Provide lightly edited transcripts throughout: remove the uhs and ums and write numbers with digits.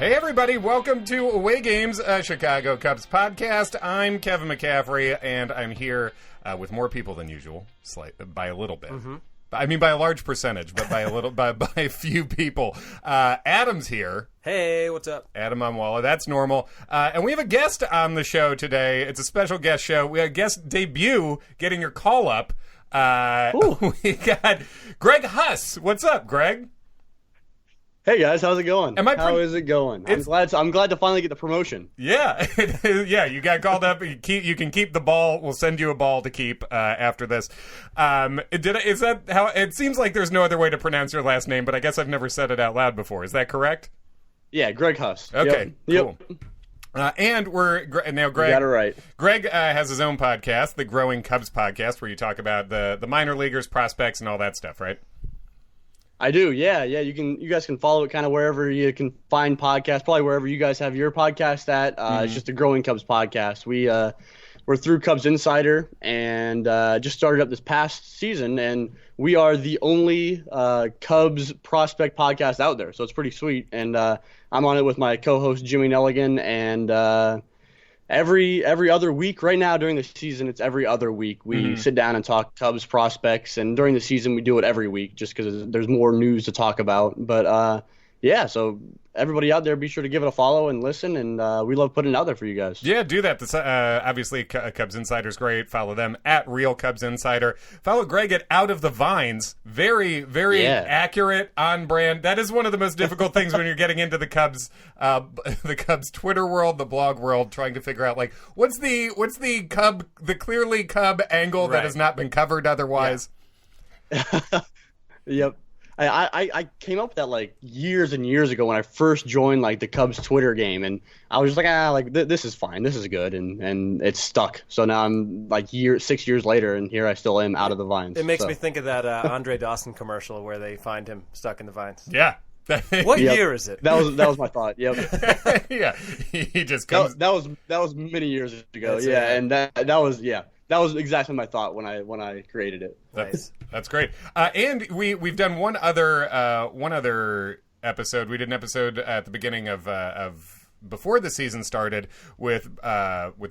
Hey everybody, welcome to Away Games, a Chicago Cubs podcast. I'm Kevin McCaffrey, and I'm here with more people than usual, by a little bit. Mm-hmm. I mean, by a large percentage, but by a little, by a few people. Adam's here. Hey, what's up? Adam Amwala, that's normal. And we have a guest on the show today. It's a special guest show. We have a guest debut, getting your call up. We got Greg Huss. What's up, Greg? Hey guys, how's it going? How is it going? I'm glad to finally get the promotion. Yeah, yeah. You got called up. You can keep the ball. We'll send you a ball to keep after this. Is that how? It seems like there's no other way to pronounce your last name, but I guess I've never said it out loud before. Is that correct? Yeah, Greg Huss. Okay, cool. Yep. And we're now Greg. You got it right. Greg has his own podcast, the Growing Cubs podcast, where you talk about the minor leaguers, prospects, and all that stuff, right? I do, yeah. You guys can follow it kind of wherever you can find podcasts, probably wherever you guys have your podcast at. It's just the Growing Cubs podcast. We're through Cubs Insider and just started up this past season, and we are the only Cubs prospect podcast out there, so it's pretty sweet. And I'm on it with my co-host Jimmy Nelligan, and every other week right now during the season, it's every other week. We sit down and talk Cubs prospects, and during the season we do it every week just because there's more news to talk about. But yeah, so everybody out there, be sure to give it a follow and listen, and we love putting it out there for you guys. Yeah, do that. This, obviously, Cubs Insider's great. Follow them at Real Cubs Insider. Follow Greg at Out of the Vines. Very, very accurate, on brand. That is one of the most difficult things when you're getting into the Cubs Twitter world, the blog world, trying to figure out like what's the clearly Cub angle that has not been covered otherwise. Yeah. Yep. I came up with that like years and years ago when I first joined like the Cubs Twitter game, and I was just like, this is fine, this is good, and it's stuck. So now I'm like 6 years later, and here I still am out of the vines. It makes me think of that Andre Dawson commercial where they find him stuck in the vines. Yeah. What year is it? That was my thought. Yep. Yeah. He just comes. That was many years ago. And that was exactly my thought when I created it. That's great. And we've done one other episode. We did an episode at the beginning of before the season started with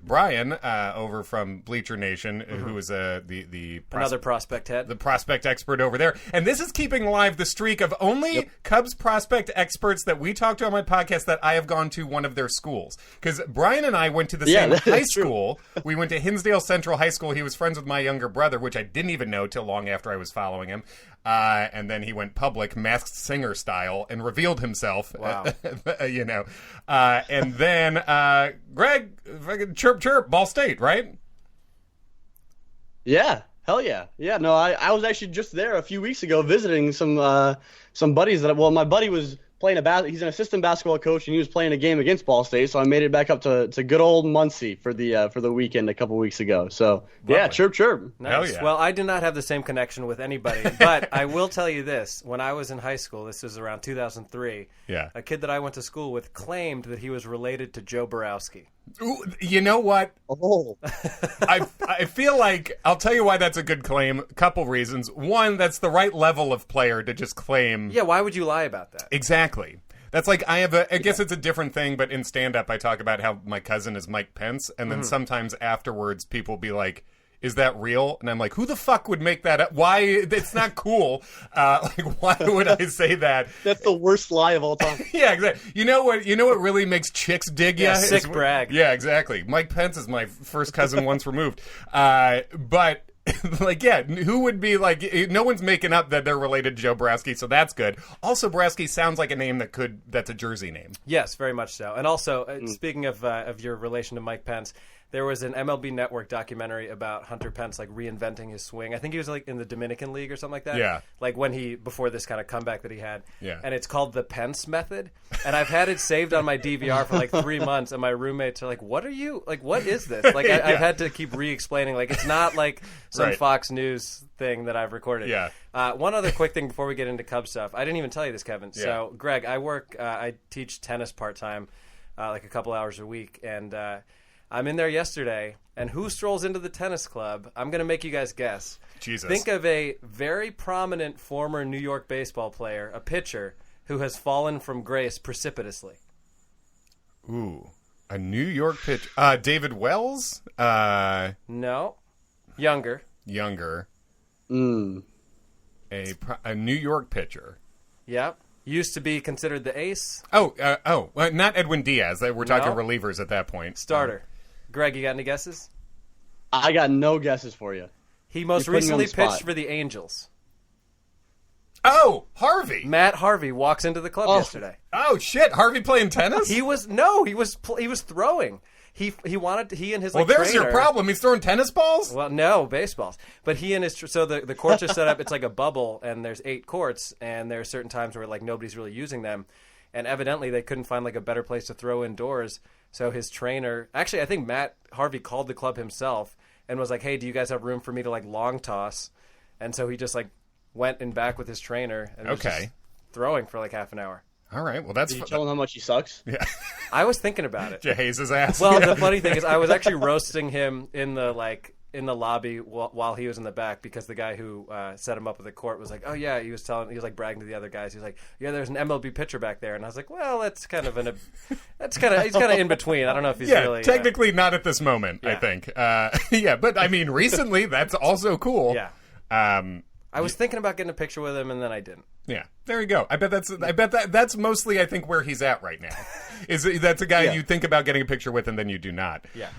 Brian over from Bleacher Nation, who is another prospect head, the prospect expert over there. And this is keeping alive the streak of only Cubs prospect experts that we talked to on my podcast that I have gone to one of their schools. Because Brian and I went to the same high school. We went to Hinsdale Central High School. He was friends with my younger brother, which I didn't even know till long after I was following him. And then he went public, Masked Singer style, and revealed himself. Wow. And then, Greg, chirp, Ball State, right? Yeah, hell yeah. Yeah, no, I was actually just there a few weeks ago visiting some buddies my buddy was playing he's an assistant basketball coach, and he was playing a game against Ball State, so I made it back up to good old Muncie for the weekend a couple weeks ago. So yeah, chirp. Nice. Hell yeah. Well, I do not have the same connection with anybody, but I will tell you this: when I was in high school, this was around 2003. Yeah, a kid that I went to school with claimed that he was related to Joe Borowski. Ooh, you know what? Oh, I feel like I'll tell you why that's a good claim. A couple reasons. One, that's the right level of player to just claim. Yeah, why would you lie about that? Exactly. That's like I guess it's a different thing, but in stand-up I talk about how my cousin is Mike Pence, and then sometimes afterwards people be like, is that real? And I'm like, who the fuck would make that up? Why? It's not cool. Why would I say that? That's the worst lie of all time. Yeah, exactly. You know what really makes chicks dig you? Sick brag. Yeah, exactly. Mike Pence is my first cousin once removed. But like, yeah, who would be like, no one's making up that they're related to Joe Borowski, so that's good. Also, Borowski sounds like a name that's a Jersey name. Yes, very much so. And also, speaking of your relation to Mike Pence, there was an MLB Network documentary about Hunter Pence, like, reinventing his swing. I think he was, like, in the Dominican League or something like that. Yeah. Like, before this kind of comeback that he had. Yeah. And it's called The Pence Method. And I've had it saved on my DVR for, like, 3 months, and my roommates are like, what is this? Like, I've had to keep re-explaining. Like, it's not, like, some Fox News thing that I've recorded. Yeah. One other quick thing before we get into Cubs stuff. I didn't even tell you this, Kevin. Yeah. So, Greg, I teach tennis part-time, like a couple hours a week, and I'm in there yesterday, and who strolls into the tennis club? I'm going to make you guys guess. Jesus. Think of a very prominent former New York baseball player, a pitcher, who has fallen from grace precipitously. Ooh, a New York pitch. David Wells? No. Younger. A New York pitcher. Yep. Used to be considered the ace. Well, not Edwin Diaz. We're talking relievers at that point. Starter. Greg, you got any guesses? I got no guesses for you. He most recently pitched for the Angels. Oh, Harvey. Matt Harvey walks into the club yesterday. Oh shit, Harvey playing tennis? He was throwing. He and his well, there's trainer, your problem. He's throwing tennis balls? Well, no, baseballs. But he and his so the courts are set up. It's like a bubble, and there's 8 courts, and there are certain times where like nobody's really using them, and evidently they couldn't find like a better place to throw indoors. So his trainer, actually, I think Matt Harvey called the club himself and was like, "Hey, do you guys have room for me to like long toss?" And so he just like went in back with his trainer and was just throwing for like half an hour. All right, well that's. Did you tell him how much he sucks? Yeah, I was thinking about it. Did you haze his ass? Well, the funny thing is, I was actually roasting him in the lobby while he was in the back because the guy who set him up at the court was like, "Oh yeah," he was like bragging to the other guys. He was like, "Yeah, there's an MLB pitcher back there," and I was like, "Well, he's kind of in between. I don't know if he's really technically not at this moment. I think, but I mean, recently that's also cool. Yeah. I was thinking about getting a picture with him, and then I didn't. Yeah, there you go. I bet that's mostly I think where he's at right now. That's a guy you think about getting a picture with, and then you do not. Yeah,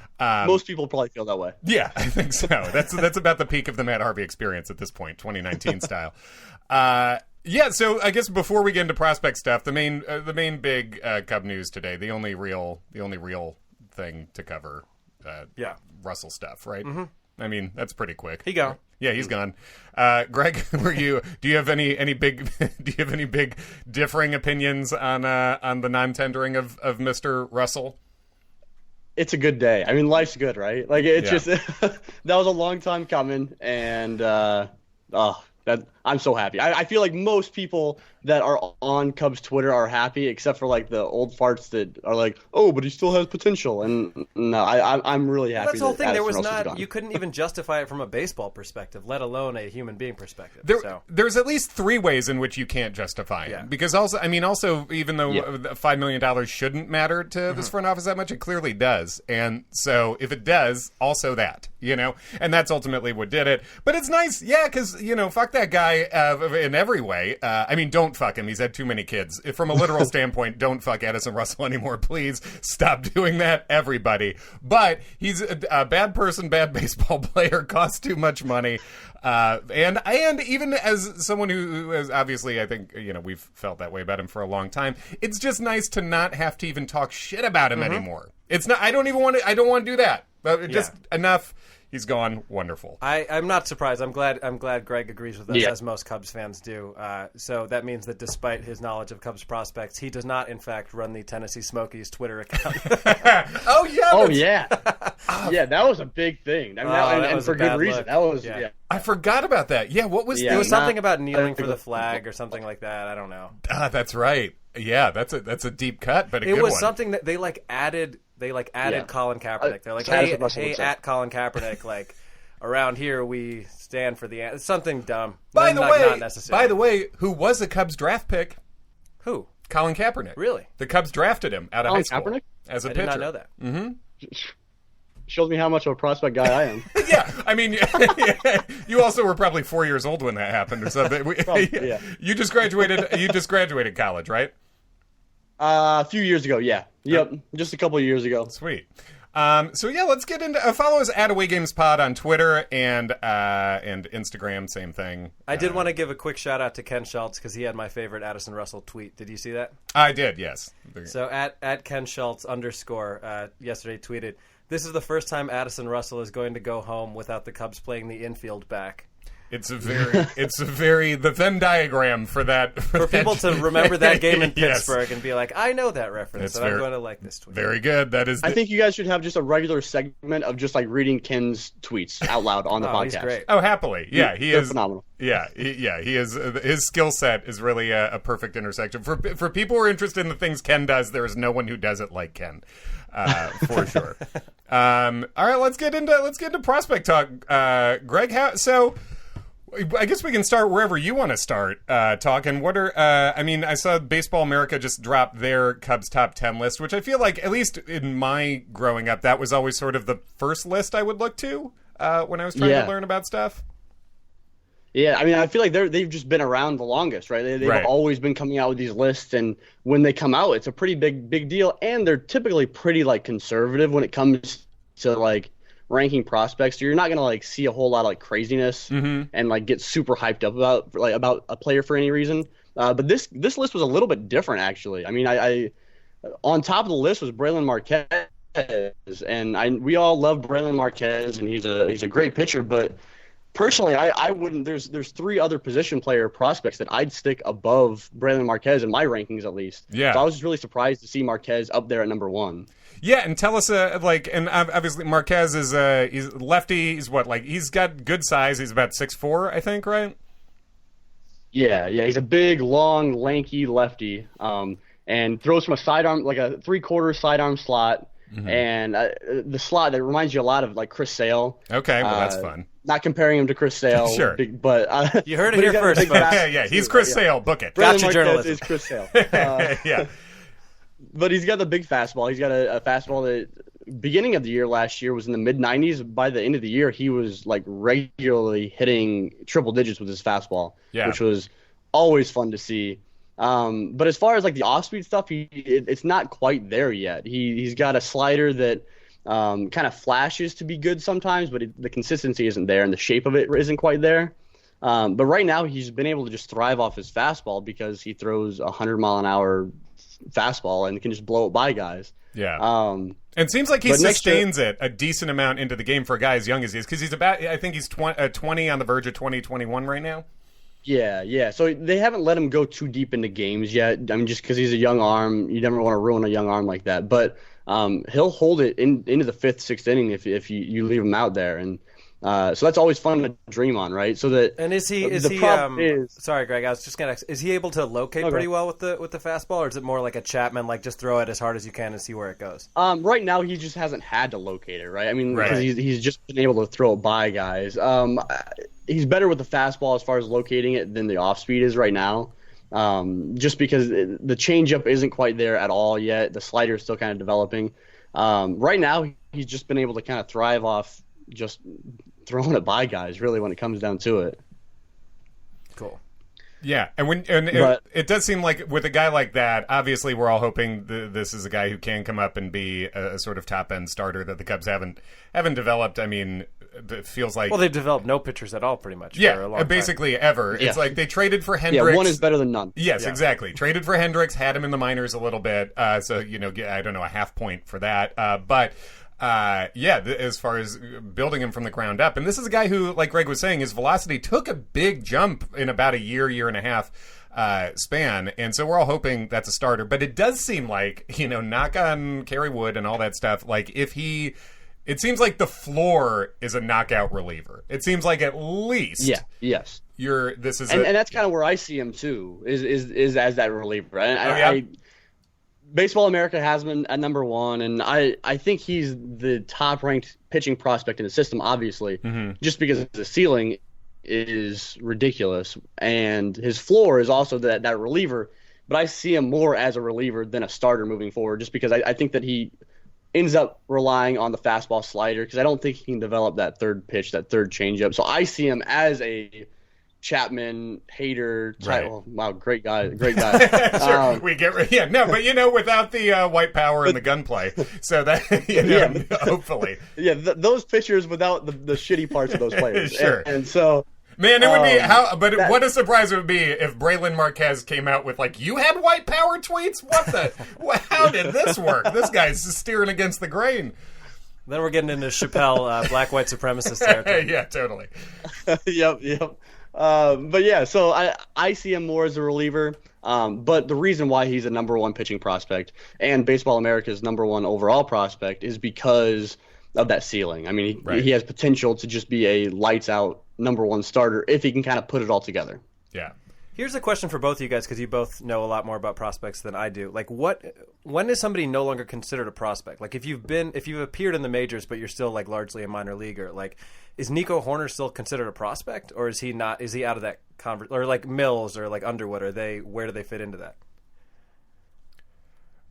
most people probably feel that way. Yeah, I think so. That's about the peak of the Matt Harvey experience at this point, 2019 style. So I guess before we get into prospect stuff, the main big Cub news today, the only real thing to cover, Russell stuff, right? Mm-hmm. I mean, that's pretty quick. He gone. Yeah, he's gone. Greg, do you have any big differing opinions on the non-tendering of Mr. Russell? It's a good day. I mean, life's good, right? Like it's just that was a long time coming, and I'm so happy. I feel like most people that are on Cubs Twitter are happy, except for like the old farts that are like, "Oh, but he still has potential." And no, I'm really happy. That's the whole thing. There was not. You couldn't even justify it from a baseball perspective, let alone a human being perspective. There's at least 3 ways in which you can't justify it. Because also, even though $5 million shouldn't matter to this front office that much, it clearly does. And so if it does, also that, and that's ultimately what did it. But it's nice, because fuck that guy in every way. Don't fuck him. He's had too many kids. From a literal standpoint, don't fuck Addison Russell anymore. Please stop doing that, everybody. But he's a bad person, bad baseball player, costs too much money. And even as someone who is obviously, I think, we've felt that way about him for a long time, it's just nice to not have to even talk shit about him anymore. It's not, I don't want to do that. Just enough. He's gone. Wonderful. I'm not surprised. I'm glad Greg agrees with us, as most Cubs fans do. So that means that despite his knowledge of Cubs prospects, he does not, in fact, run the Tennessee Smokies Twitter account. Yeah, that was a big thing. I mean, and for good reason. That was I forgot about that. Yeah, what was it? Was something about kneeling for the flag or something like that. I don't know. That's right. Yeah, that's a deep cut, but a good one. It was something that they added. They added Colin Kaepernick. They're like, hey, at Colin Kaepernick, around here we stand for the something dumb. Not necessary. By the way, who was a Cubs draft pick? Who? Colin Kaepernick. Really? The Cubs drafted him out of high school Kaepernick? As a pitcher. I did not know that. Mm-hmm. Shows me how much of a prospect guy I am. Yeah, I mean, you also were probably 4 years old when that happened or something. You just graduated college, right? A few years ago, yeah. Yep, just a couple of years ago. Sweet. Let's get into follow us at awaygamespod on Twitter and Instagram, same thing. I did want to give a quick shout out to Ken Schultz because he had my favorite Addison Russell tweet. Did you see that? I did, yes. So at Ken Schultz _ yesterday tweeted, "This is the first time Addison Russell is going to go home without the Cubs playing the infield back." It's a very the Venn diagram for that. For people to remember that game in Pittsburgh and be like, I know that reference, and I'm going to like this tweet. Very good. That is. I think you guys should have just a regular segment of just reading Ken's tweets out loud on the podcast. He's great. Oh, happily. Yeah, he is phenomenal. Yeah, he is. His skill set is really a perfect intersection. For people who are interested in the things Ken does, there is no one who does it like Ken. For sure. All right, let's get into prospect talk. Greg, I guess we can start wherever you want to start talking. What are, I saw Baseball America just dropped their Cubs top 10 list, which I feel like, at least in my growing up, that was always sort of the first list I would look to when I was trying to learn about stuff. Yeah, I mean, I feel like they've just been around the longest, right? They've always been coming out with these lists, and when they come out, it's a pretty big deal, and they're typically pretty, like, conservative when it comes to, like, ranking prospects. So you're not gonna like see a whole lot of like craziness and like get super hyped up about a player for any reason. But this list was a little bit different, actually. I mean, I on top of the list was Brailyn Marquez, and we all love Brailyn Marquez, and he's a great pitcher. But personally, I wouldn't. There's 3 other position player prospects that I'd stick above Brailyn Marquez in my rankings, at least. Yeah. So I was just really surprised to see Marquez up there at number 1. Yeah, and tell us, and obviously Marquez is he's lefty. He's he's got good size. He's about 6'4", I think, right? Yeah, he's a big, long, lanky lefty, and throws from a sidearm, like a 3/4 sidearm slot, and the slot that reminds you a lot of like Chris Sale. Okay, well that's fun. Not comparing him to Chris Sale, sure, but you heard it here first. Yeah, he's Chris Sale. Book it. Gotcha, journalism. Is Chris Sale. Yeah. But he's got the big fastball. He's got a fastball that beginning of the year last year was in the mid-90s. By the end of the year, he was like regularly hitting triple digits with his fastball, which was always fun to see. But as far as like the off-speed stuff, it's not quite there yet. He's got a slider that kind of flashes to be good sometimes, but the consistency isn't there, and the shape of it isn't quite there. But right now, he's been able to just thrive off his fastball because he throws 100-mile-an-hour fastball and can just blow it by guys. Yeah. And it seems like he sustains it a decent amount into the game for a guy as young as he is, because he's I think he's 20 on the verge of 21 right now. Yeah. So they haven't let him go too deep into games yet. I mean, just because he's a young arm, you never want to ruin a young arm like that. But he'll hold it into the 5th, 6th inning if you leave him out there. And so that's always fun to dream on, right? So that is he sorry, Greg, I was just gonna ask, is he able to locate pretty well with the fastball, or is it more like a Chapman, like just throw it as hard as you can and see where it goes? Right now he just hasn't had to locate it, right? I mean, because he's just been able to throw it by guys. He's better with the fastball as far as locating it than the off speed is right now. Just because the changeup isn't quite there at all yet. The slider is still kind of developing. Right now he's just been able to kind of thrive off just throwing it by guys, really, when it comes down to it. Cool. Yeah, it does seem like with a guy like that, obviously we're all hoping this is a guy who can come up and be a sort of top-end starter that the Cubs haven't developed. I mean, it feels like... Well, they've developed no pitchers at all, pretty much. Yeah, for a long basically time. ever. Yeah. It's like they traded for Hendricks. Yeah, one is better than none. Yes, exactly. Traded for Hendricks, had him in the minors a little bit, so, I don't know, a half point for that. But... as far as building him from the ground up. And this is a guy who, like Greg was saying, his velocity took a big jump in about a year and a half span. And so we're all hoping that's a starter. But it does seem like, knock on Kerry Wood and all that stuff, like it seems like the floor is a knockout reliever. It seems like at least. Yeah, yes. And that's kind of where I see him too, is as that reliever. And Baseball America has him at number 1, and I think he's the top-ranked pitching prospect in the system, obviously, just because the ceiling is ridiculous, and his floor is also that reliever, but I see him more as a reliever than a starter moving forward, just because I think that he ends up relying on the fastball slider, because I don't think he can develop that third pitch, that third changeup. So I see him as a Chapman hater type. Right. Oh, wow, great guy. Sure, we get but without the white power and the gunplay, so that hopefully, those pitchers without the shitty parts of those players. Sure, and so. Man, it would be what a surprise it would be if Brailyn Marquez came out with like, you had white power tweets? How did this work? This guy's just steering against the grain. Then we're getting into Chappelle black white supremacist territory. Yeah, totally. Yep. But yeah, so I see him more as a reliever. But the reason why he's a number 1 pitching prospect and Baseball America's number 1 overall prospect is because of that ceiling. I mean, he has potential to just be a lights out number 1 starter if he can kind of put it all together. Yeah. Here's a question for both of you guys, because you both know a lot more about prospects than I do. Like, when is somebody no longer considered a prospect? Like, if you've appeared in the majors, but you're still like largely a minor leaguer, like, is Nico Hoerner still considered a prospect, or is he not? Is he out of that or like Mills or like Underwood? Where do they fit into that?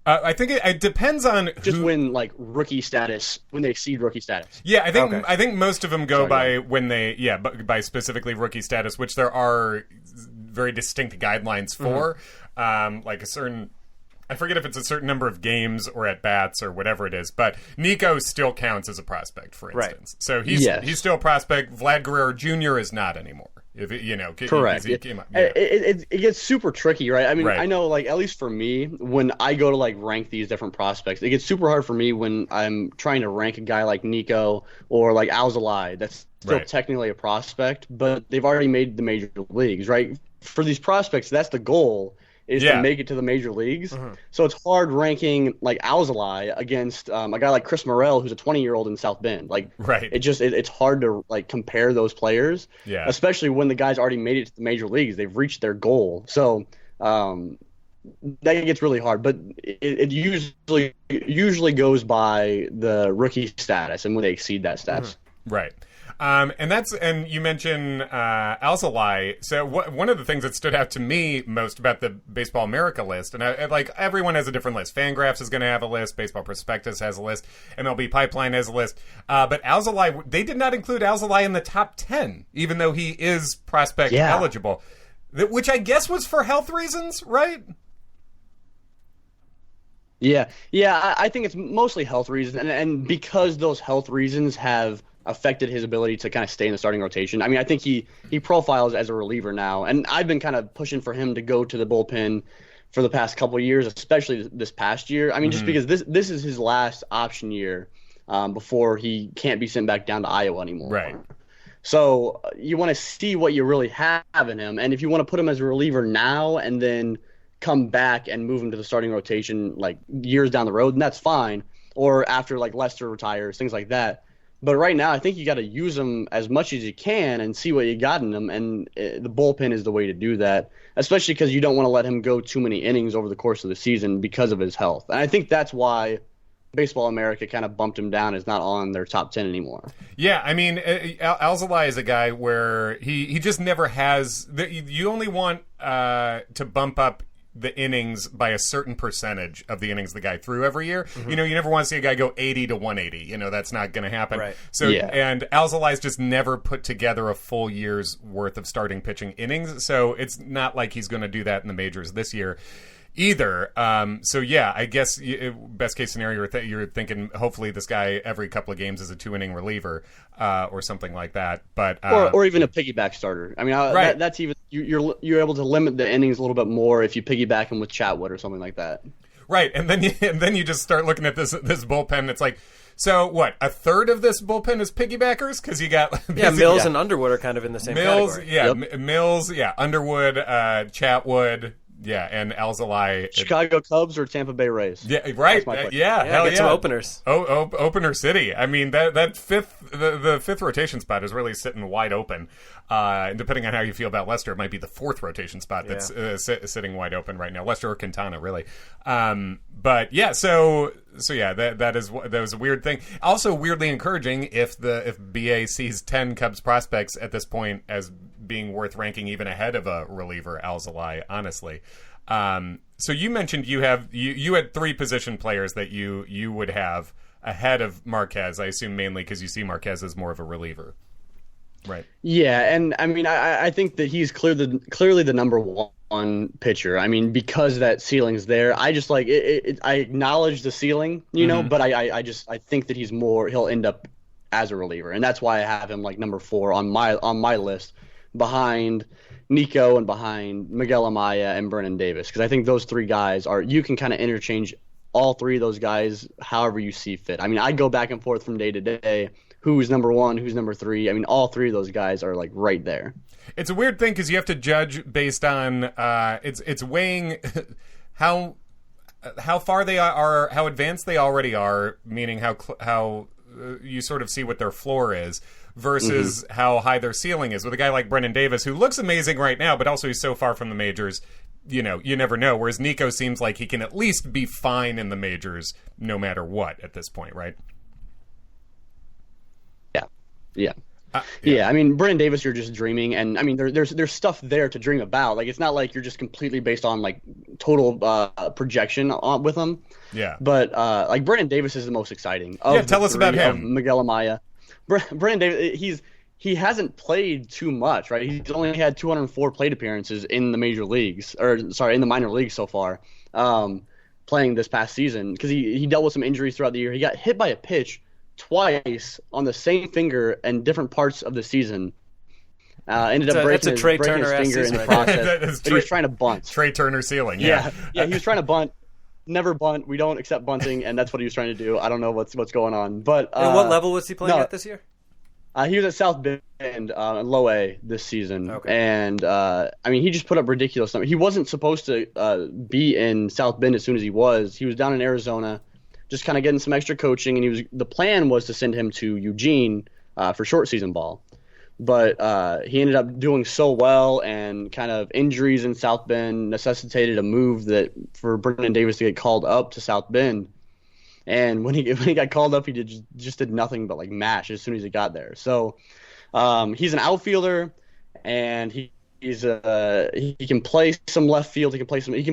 I think it depends on just when like rookie status, when they exceed rookie status. Yeah, I think most of them go by when they by specifically rookie status, which there are very distinct guidelines for, like a certain. I forget if it's a certain number of games or at bats or whatever it is, but Nico still counts as a prospect, for instance. Right. So he's still a prospect. Vlad Guerrero Jr. is not anymore. If it, correct. It gets super tricky, right? I mean, I know, like, at least for me, when I go to like rank these different prospects, it gets super hard for me when I'm trying to rank a guy like Nico or like Alzolay. That's still technically a prospect, but they've already made the major leagues, right? For these prospects, that's the goal. Is to make it to the major leagues. So it's hard ranking like Alzolay against a guy like Chris Morel, who's a 20-year-old in South Bend. Like, it's hard to like compare those players, especially when the guy's already made it to the major leagues. They've reached their goal. So that gets really hard. But it usually goes by the rookie status and when they exceed that status. Right. And you mentioned Alzolay. So one of the things that stood out to me most about the Baseball America list, and like everyone has a different list. Fangraphs is going to have a list. Baseball Prospectus has a list. MLB Pipeline has a list. But Alzolay, they did not include Alzolay in the top 10, even though he is prospect eligible, which I guess was for health reasons, right? Yeah. I think it's mostly health reasons, and because those health reasons have affected his ability to kind of stay in the starting rotation. I mean, I think he profiles as a reliever now, and I've been kind of pushing for him to go to the bullpen for the past couple of years, especially this past year. I mean, just because this is his last option year before he can't be sent back down to Iowa anymore. Right. So you want to see what you really have in him, and if you want to put him as a reliever now and then come back and move him to the starting rotation like years down the road, then that's fine. Or after like Lester retires, things like that. But right now, I think you got to use them as much as you can and see what you got in them, and the bullpen is the way to do that, especially because you don't want to let him go too many innings over the course of the season because of his health. And I think that's why Baseball America kind of bumped him down, is not on their top 10 anymore. Yeah, I mean, Alzolay is a guy where he just never has – you only want to bump up the innings by a certain percentage of the innings the guy threw every year. You know, you never want to see a guy go 80 to 180. You know, that's not going to happen. Right. So, and Alzolay's just never put together a full year's worth of starting pitching innings. So it's not like he's going to do that in the majors this year either. So yeah, I guess best case scenario, you're thinking hopefully this guy every couple of games is a 2-inning reliever or something like that. But or even a piggyback starter. I mean, that's even you're able to limit the innings a little bit more if you piggyback him with Chatwood or something like that. Right, and then you just start looking at this bullpen. And it's like, so what? A third of this bullpen is piggybackers because you got Mills and Underwood are kind of in the same category. Mills, Underwood, Chatwood. Yeah, and Alzolay. Chicago Cubs or Tampa Bay Rays? Yeah, right. Get some openers. Opener city. I mean, that fifth rotation spot is really sitting wide open. And depending on how you feel about Lester, it might be the fourth rotation spot that's sitting wide open right now. Lester or Quintana, really. But yeah, so yeah, that was a weird thing. Also, weirdly encouraging if BA sees 10 Cubs prospects at this point as being worth ranking even ahead of a reliever, Alzolay, honestly. So you mentioned you had 3 position players that you would have ahead of Marquez. I assume mainly because you see Marquez as more of a reliever. Right. Yeah, and I mean, I think that he's clearly the number one pitcher. I mean, because that ceiling's there. I just like it. I acknowledge the ceiling, you know, but I think that he'll end up as a reliever, and that's why I have him like number 4 on my list, behind Nico and behind Miguel Amaya and Brennan Davis, because I think those 3 guys you can kind of interchange all 3 of those guys however you see fit. I mean, I go back and forth from day to day. Who's number 1, who's number 3. I mean, all 3 of those guys are like right there. It's a weird thing because you have to judge based on it's weighing how far they are, how advanced they already are, meaning how you sort of see what their floor is versus how high their ceiling is with a guy like Brennan Davis, who looks amazing right now, but also he's so far from the majors. You never know. Whereas Nico seems like he can at least be fine in the majors no matter what at this point, right? Yeah. Yeah, I mean, Brennan Davis, you're just dreaming, and I mean, there's stuff there to dream about. Like, it's not like you're just completely based on like total projection with him. Yeah. But like Brennan Davis is the most exciting. Tell us about him. Miguel Amaya. Brennan Davis, he hasn't played too much, right? He's only had 204 plate appearances in the major leagues, in the minor leagues so far, playing this past season because he dealt with some injuries throughout the year. He got hit by a pitch twice on the same finger in different parts of the season. Ended up breaking his finger in the process. But he was trying to bunt. Trey Turner ceiling. Yeah, he was trying to bunt. Never bunt. We don't accept bunting, and that's what he was trying to do. I don't know what's going on. But and what level was he playing at this year? He was at South Bend, low A this season. Okay. And I mean, he just put up ridiculous numbers. He wasn't supposed to be in South Bend as soon as he was. He was down in Arizona, just kind of getting some extra coaching, and the plan was to send him to Eugene for short season ball. But he ended up doing so well, and kind of injuries in South Bend necessitated a move that for Brennan Davis to get called up to South Bend. And when he got called up, he just did nothing but like mash as soon as he got there. So he's an outfielder, and he can play some left field. He can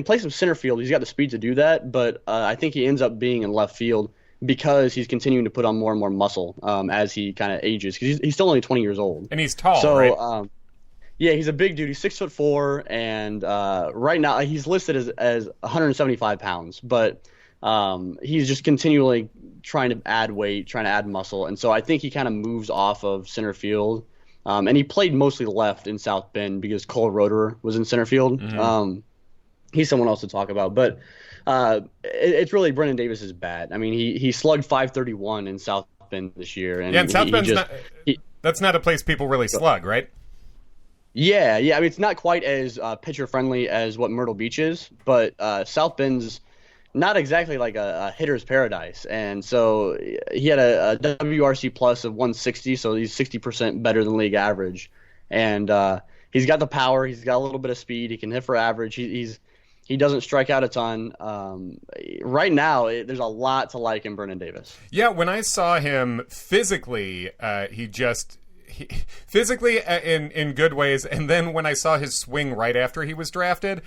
play some center field. He's got the speed to do that. But I think he ends up being in left field because he's continuing to put on more and more muscle as he kind of ages. Because he's still only 20 years old, and he's tall. So, right? Yeah, he's a big dude. He's 6'4", and right now he's listed as 175 pounds, but he's just continually trying to add weight, trying to add muscle, and so I think he kind of moves off of center field. And he played mostly left in South Bend because Cole Roederer was in center field. Mm-hmm. He's someone else to talk about, but it's really Brennan Davis is bad. I mean, he slugged .531 in South Bend this year, and South Bend's that's not a place people really slug, right? Yeah. I mean, it's not quite as pitcher friendly as what Myrtle Beach is, but South Bend's not exactly like a hitter's paradise. And so he had a WRC plus of 160, so he's 60% better than league average. And he's got the power, he's got a little bit of speed, he can hit for average. He doesn't strike out a ton. Right now, there's a lot to like in Brennan Davis. Yeah, when I saw him physically, physically in good ways, and then when I saw his swing right after he was drafted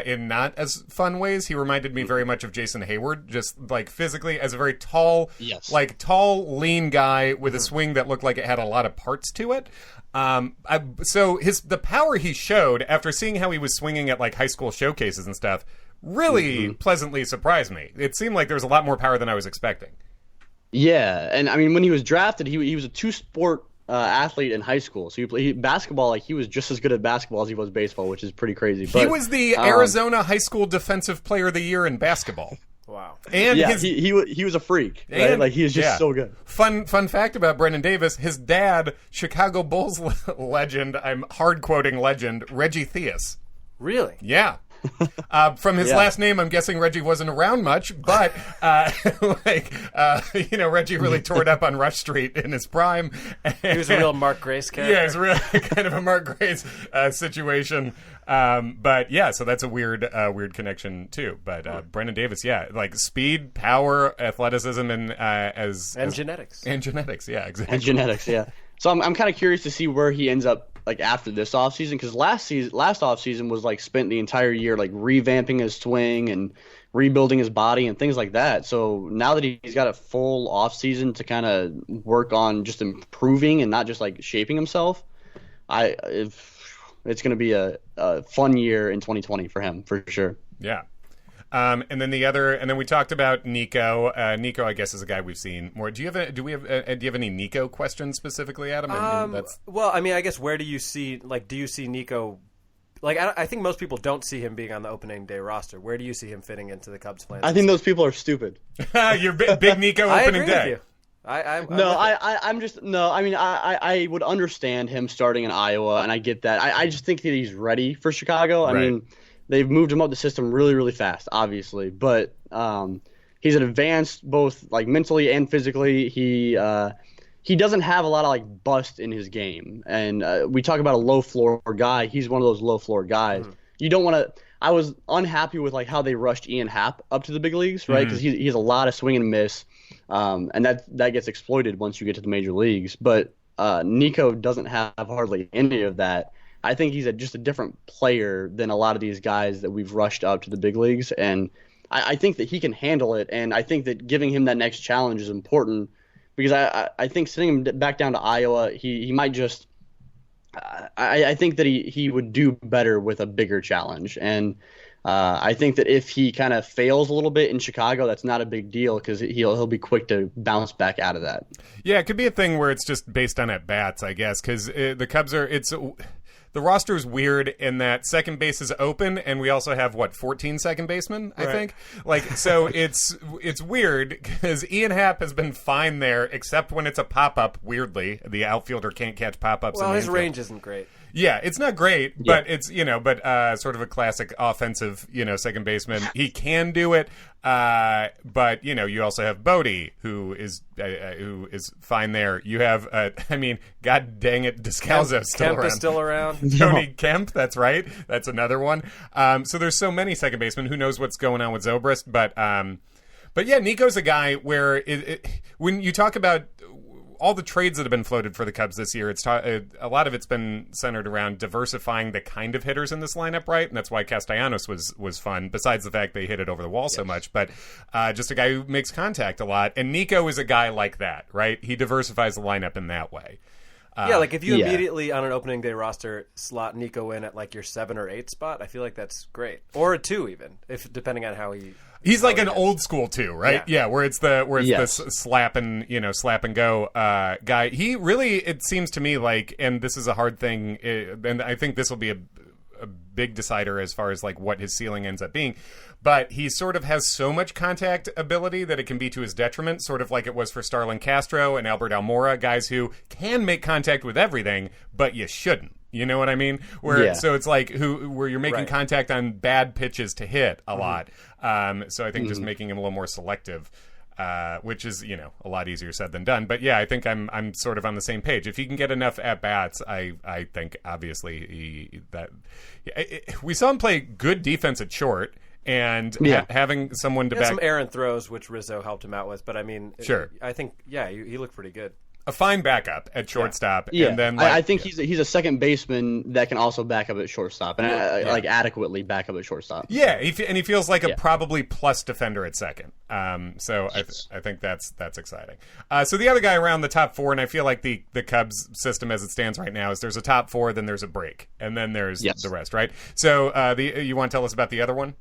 in not as fun ways, he reminded me very much of Jason Hayward, just like physically as a very tall, tall, lean guy with a swing that looked like it had a lot of parts to it. So the power he showed after seeing how he was swinging at like high school showcases and stuff really pleasantly surprised me. It seemed like there was a lot more power than I was expecting. Yeah, and I mean when he was drafted, he was a two-sport athlete in high school. So he played basketball, like he was just as good at basketball as he was baseball, which is pretty crazy. But he was the Arizona High School Defensive Player of the Year in basketball. Wow. And he was a freak. Right? Like he was just so good. Fun fact about Brennan Davis, his dad, Chicago Bulls legend, I'm hard quoting legend, Reggie Theus. Really? Yeah. From his last name, I'm guessing Reggie wasn't around much, but Reggie really tore it up on Rush Street in his prime. He was a real Mark Grace character. Yeah, it was really kind of a Mark Grace situation. But yeah, so that's a weird connection too. But Brennan Davis, like speed, power, athleticism, and genetics. And genetics, yeah, exactly. And genetics, yeah. So I'm kind of curious to see where he ends up like after this offseason, because last offseason was like spent the entire year like revamping his swing and rebuilding his body and things like that. So now that he's got a full offseason to kind of work on just improving and not just like shaping himself, it's going to be a fun year in 2020 for him for sure. Yeah. And then we talked about Nico. Nico, I guess, is a guy we've seen more. Do you have any Nico questions specifically, Adam? Well, I mean, I guess where do you see Nico? Like, I think most people don't see him being on the opening day roster. Where do you see him fitting into the Cubs plan? I think those people are stupid. You're big Nico opening day. I would understand him starting in Iowa, and I get that. I just think that he's ready for Chicago. I mean, they've moved him up the system really, really fast, obviously. But he's an advanced both like mentally and physically. He doesn't have a lot of like bust in his game, and we talk about a low floor guy. He's one of those low floor guys. You don't want to. I was unhappy with like how they rushed Ian Happ up to the big leagues, right? Because he has a lot of swing and miss, and that gets exploited once you get to the major leagues. But Nico doesn't have hardly any of that. I think he's just a different player than a lot of these guys that we've rushed up to the big leagues, and I think that he can handle it. And I think that giving him that next challenge is important because I think sending him back down to Iowa, he might just. I think that he would do better with a bigger challenge, and I think that if he kind of fails a little bit in Chicago, that's not a big deal because he'll be quick to bounce back out of that. Yeah, it could be a thing where it's just based on at bats, I guess, because the Cubs are the roster is weird in that second base is open, and we also have 14 second basemen, I think. Like, so it's weird because Ian Happ has been fine there, except when it's a pop up. Weirdly, the outfielder can't catch pop ups. Well, his range isn't great. Yeah, it's not great, but it's sort of a classic offensive second baseman. He can do it, but you also have Bodie who is fine there. You have God dang it, Descalzo Kemp is still around. Tony Kemp, that's right. That's another one. So there's so many second basemen. Who knows what's going on with Zobrist? But yeah, Nico's a guy where when you talk about all the trades that have been floated for the Cubs this year, a lot of it's been centered around diversifying the kind of hitters in this lineup, right? And that's why Castellanos was fun, besides the fact they hit it over the wall so much. But just a guy who makes contact a lot. And Nico is a guy like that, right? He diversifies the lineup in that way. Like if you immediately on an opening day roster slot Nico in at like your 7 or 8 spot, I feel like that's great. Or a 2 even, depending on how he's like an old school 2, right? Yeah, where it's the slap and go guy. He really, it seems to me like, and this is a hard thing, and I think this will be a big decider as far as like what his ceiling ends up being. But he sort of has so much contact ability that it can be to his detriment, sort of like it was for Starlin Castro and Albert Almora, guys who can make contact with everything, but you shouldn't. You know what I mean? So it's like where you're making contact on bad pitches to hit a lot. So I think just making him a little more selective, which is a lot easier said than done. But yeah, I think I'm sort of on the same page. If he can get enough at bats, I think obviously we saw him play good defense at short. And having someone to back some errant throws, which Rizzo helped him out with, but I mean, I think he looked pretty good. A fine backup at shortstop, and then I think he's a second baseman that can also back up at shortstop, and adequately back up at shortstop. Yeah, and he feels like a probably plus defender at second. So I think that's exciting. So the other guy around the top 4, and I feel like the Cubs system as it stands right now is there's a top 4, then there's a break, and then there's the rest, right? So you want to tell us about the other one?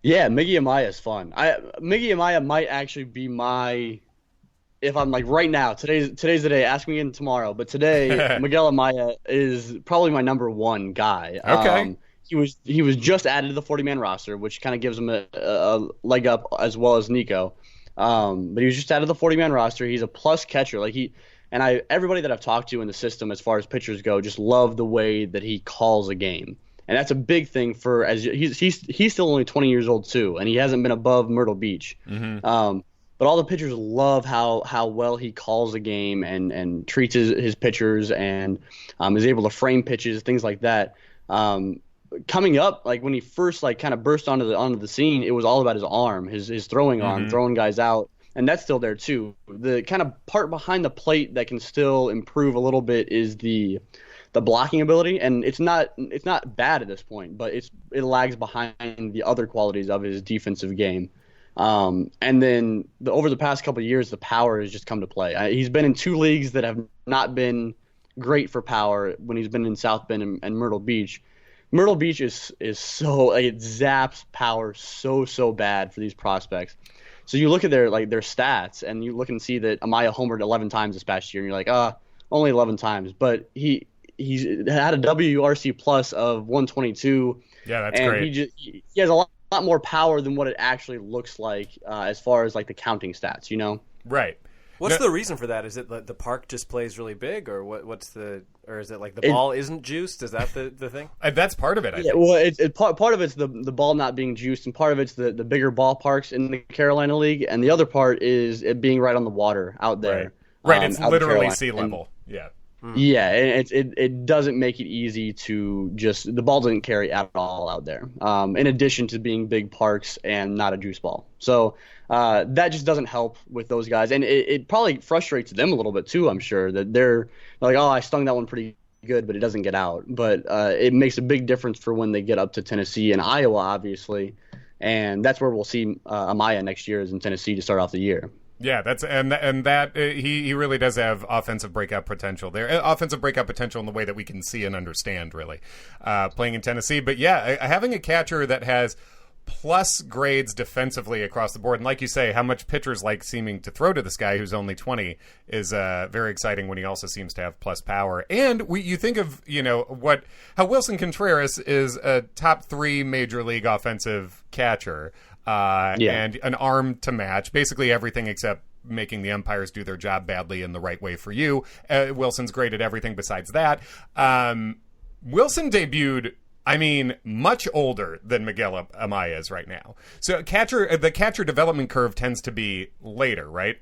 Yeah, Miggy Amaya is fun. Miggy Amaya might actually be my, if I'm like right now, today's the day. Ask me again tomorrow. But today, Miguel Amaya is probably my number 1 guy. Okay. He was just added to the 40-man roster, which kind of gives him a leg up as well as Nico. But he was just added to the 40-man roster. He's a plus catcher. Everybody that I've talked to in the system as far as pitchers go just love the way that he calls a game. And that's a big thing he's still only 20 years old too, and he hasn't been above Myrtle Beach. But all the pitchers love how well he calls a game and treats his pitchers and is able to frame pitches, things like that. Coming up, like when he first kind of burst onto the scene, it was all about his arm, his throwing arm, throwing guys out, and that's still there too. The kind of part behind the plate that can still improve a little bit is the blocking ability, and it's not bad at this point, but it lags behind the other qualities of his defensive game. And then over the past couple of years, the power has just come to play. He's been in 2 leagues that have not been great for power when he's been in South Bend and Myrtle Beach. Myrtle Beach is so it zaps power so bad for these prospects. So you look at their stats and you look and see that Amaya homered 11 times this past year, and you're like, only 11 times, but he's had a WRC plus of 122. Yeah, that's great. He has a lot more power than what it actually looks like as far as like the counting stats, Right. What's the reason for that? Is it that the park just plays really big, or or is it like the ball isn't juiced? Is that the thing? That's part of it, I think. Well, part of it's the ball not being juiced, and part of it's the bigger ballparks in the Carolina League, and the other part is it being right on the water out there. Right, it's literally sea level. Yeah, and it doesn't make it easy to just – the ball doesn't carry at all out there, in addition to being big parks and not a juice ball. So that just doesn't help with those guys. And it probably frustrates them a little bit too, I'm sure, that they're like, oh, I stung that one pretty good, but it doesn't get out. But it makes a big difference for when they get up to Tennessee and Iowa, obviously. And that's where we'll see Amaya next year is in Tennessee to start off the year. Yeah, he really does have offensive breakout potential there. Offensive breakout potential in the way that we can see and understand, really, playing in Tennessee. But yeah, having a catcher that has plus grades defensively across the board, and like you say, how much pitchers like seeming to throw to this guy who's only 20 is very exciting when he also seems to have plus power. And you think of how Wilson Contreras is a top 3 major league offensive catcher. And an arm to match, basically everything except making the umpires do their job badly in the right way for you. Wilson's great at everything besides that. Wilson debuted, much older than Miguel Amaya is right now. So the catcher development curve tends to be later, right?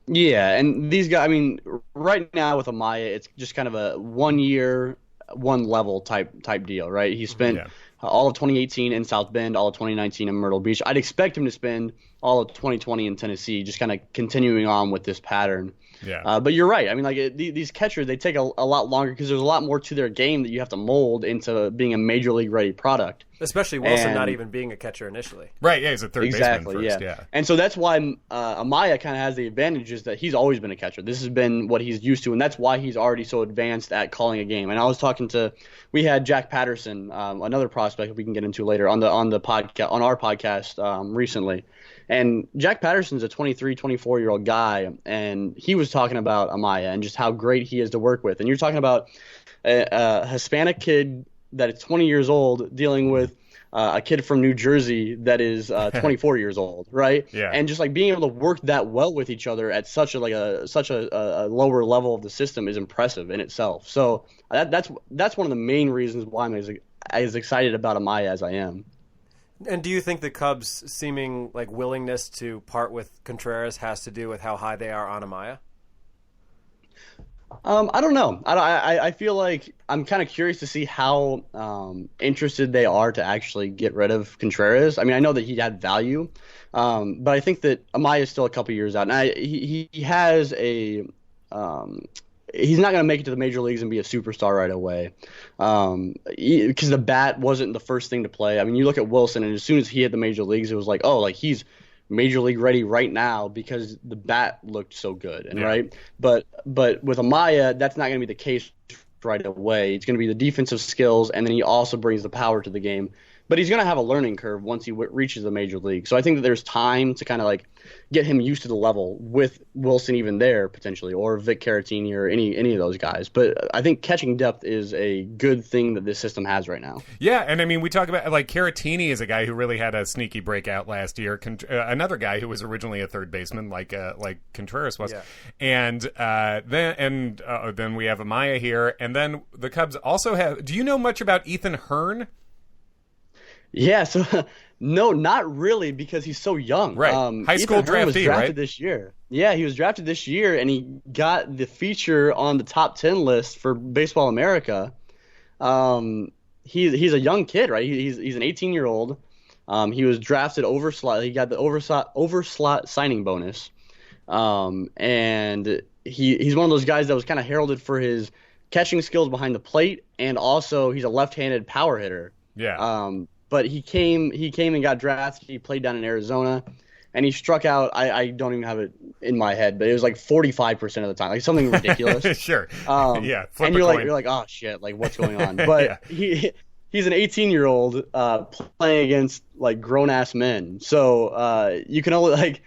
Yeah, and these guys, right now with Amaya, it's just kind of a 1 year, one level type deal, right? He spent all of 2018 in South Bend, all of 2019 in Myrtle Beach. I'd expect him to spend all of 2020 in Tennessee, just kind of continuing on with this pattern. Yeah. But you're right. These catchers, they take a lot longer because there's a lot more to their game that you have to mold into being a major league ready product. Especially Wilson not even being a catcher initially. Right, yeah, he's a third baseman first, yeah. And so that's why Amaya kind of has the advantage is that he's always been a catcher. This has been what he's used to, and that's why he's already so advanced at calling a game. And I was talking we had Jack Patterson, another prospect we can get into later on our podcast recently. And Jack Patterson's a 23, 24-year-old guy, and he was talking about Amaya and just how great he is to work with. And you're talking about a Hispanic kid that is 20 years old dealing with a kid from New Jersey that is 24 years old, right? Yeah. And just being able to work that well with each other at such a lower level of the system is impressive in itself. So that's one of the main reasons why I'm as excited about Amaya as I am. And do you think the Cubs' seeming willingness to part with Contreras has to do with how high they are on Amaya? I don't know. I feel like I'm kind of curious to see how interested they are to actually get rid of Contreras. I know that he had value, but I think that Amaya is still a couple years out. And he has he's not going to make it to the major leagues and be a superstar right away because the bat wasn't the first thing to play. You look at Wilson, and as soon as he hit the major leagues, it was he's major league ready right now because the bat looked so good, right? But with Amaya, that's not going to be the case right away. It's going to be the defensive skills, and then he also brings the power to the game. But he's going to have a learning curve once he reaches the major league. So I think that there's time to kind of get him used to the level with Wilson even there potentially, or Vic Caratini or any of those guys. But I think catching depth is a good thing that this system has right now. Yeah, and we talk about Caratini is a guy who really had a sneaky breakout last year. Another guy who was originally a third baseman like Contreras was. Yeah. And then we have Amaya here, and then the Cubs also have. Do you know much about Ethan Hearn? Yeah, so no, not really because he's so young. Right, high school draftee, was drafted right? This year. Yeah, he was drafted this year, and he got the feature on the top 10 list for Baseball America. He's a young kid, right? He's an 18-year-old. He was drafted overslot. He got the overslot signing bonus, and he's one of those guys that was kind of heralded for his catching skills behind the plate, and also he's a left-handed power hitter. Yeah. But he came and got drafted. He played down in Arizona, and he struck out. I don't even have it in my head, but it was 45% of the time, something ridiculous. Sure. Yeah. And you're like, oh shit, what's going on? But yeah. He's an 18-year-old playing against grown ass men. So you can only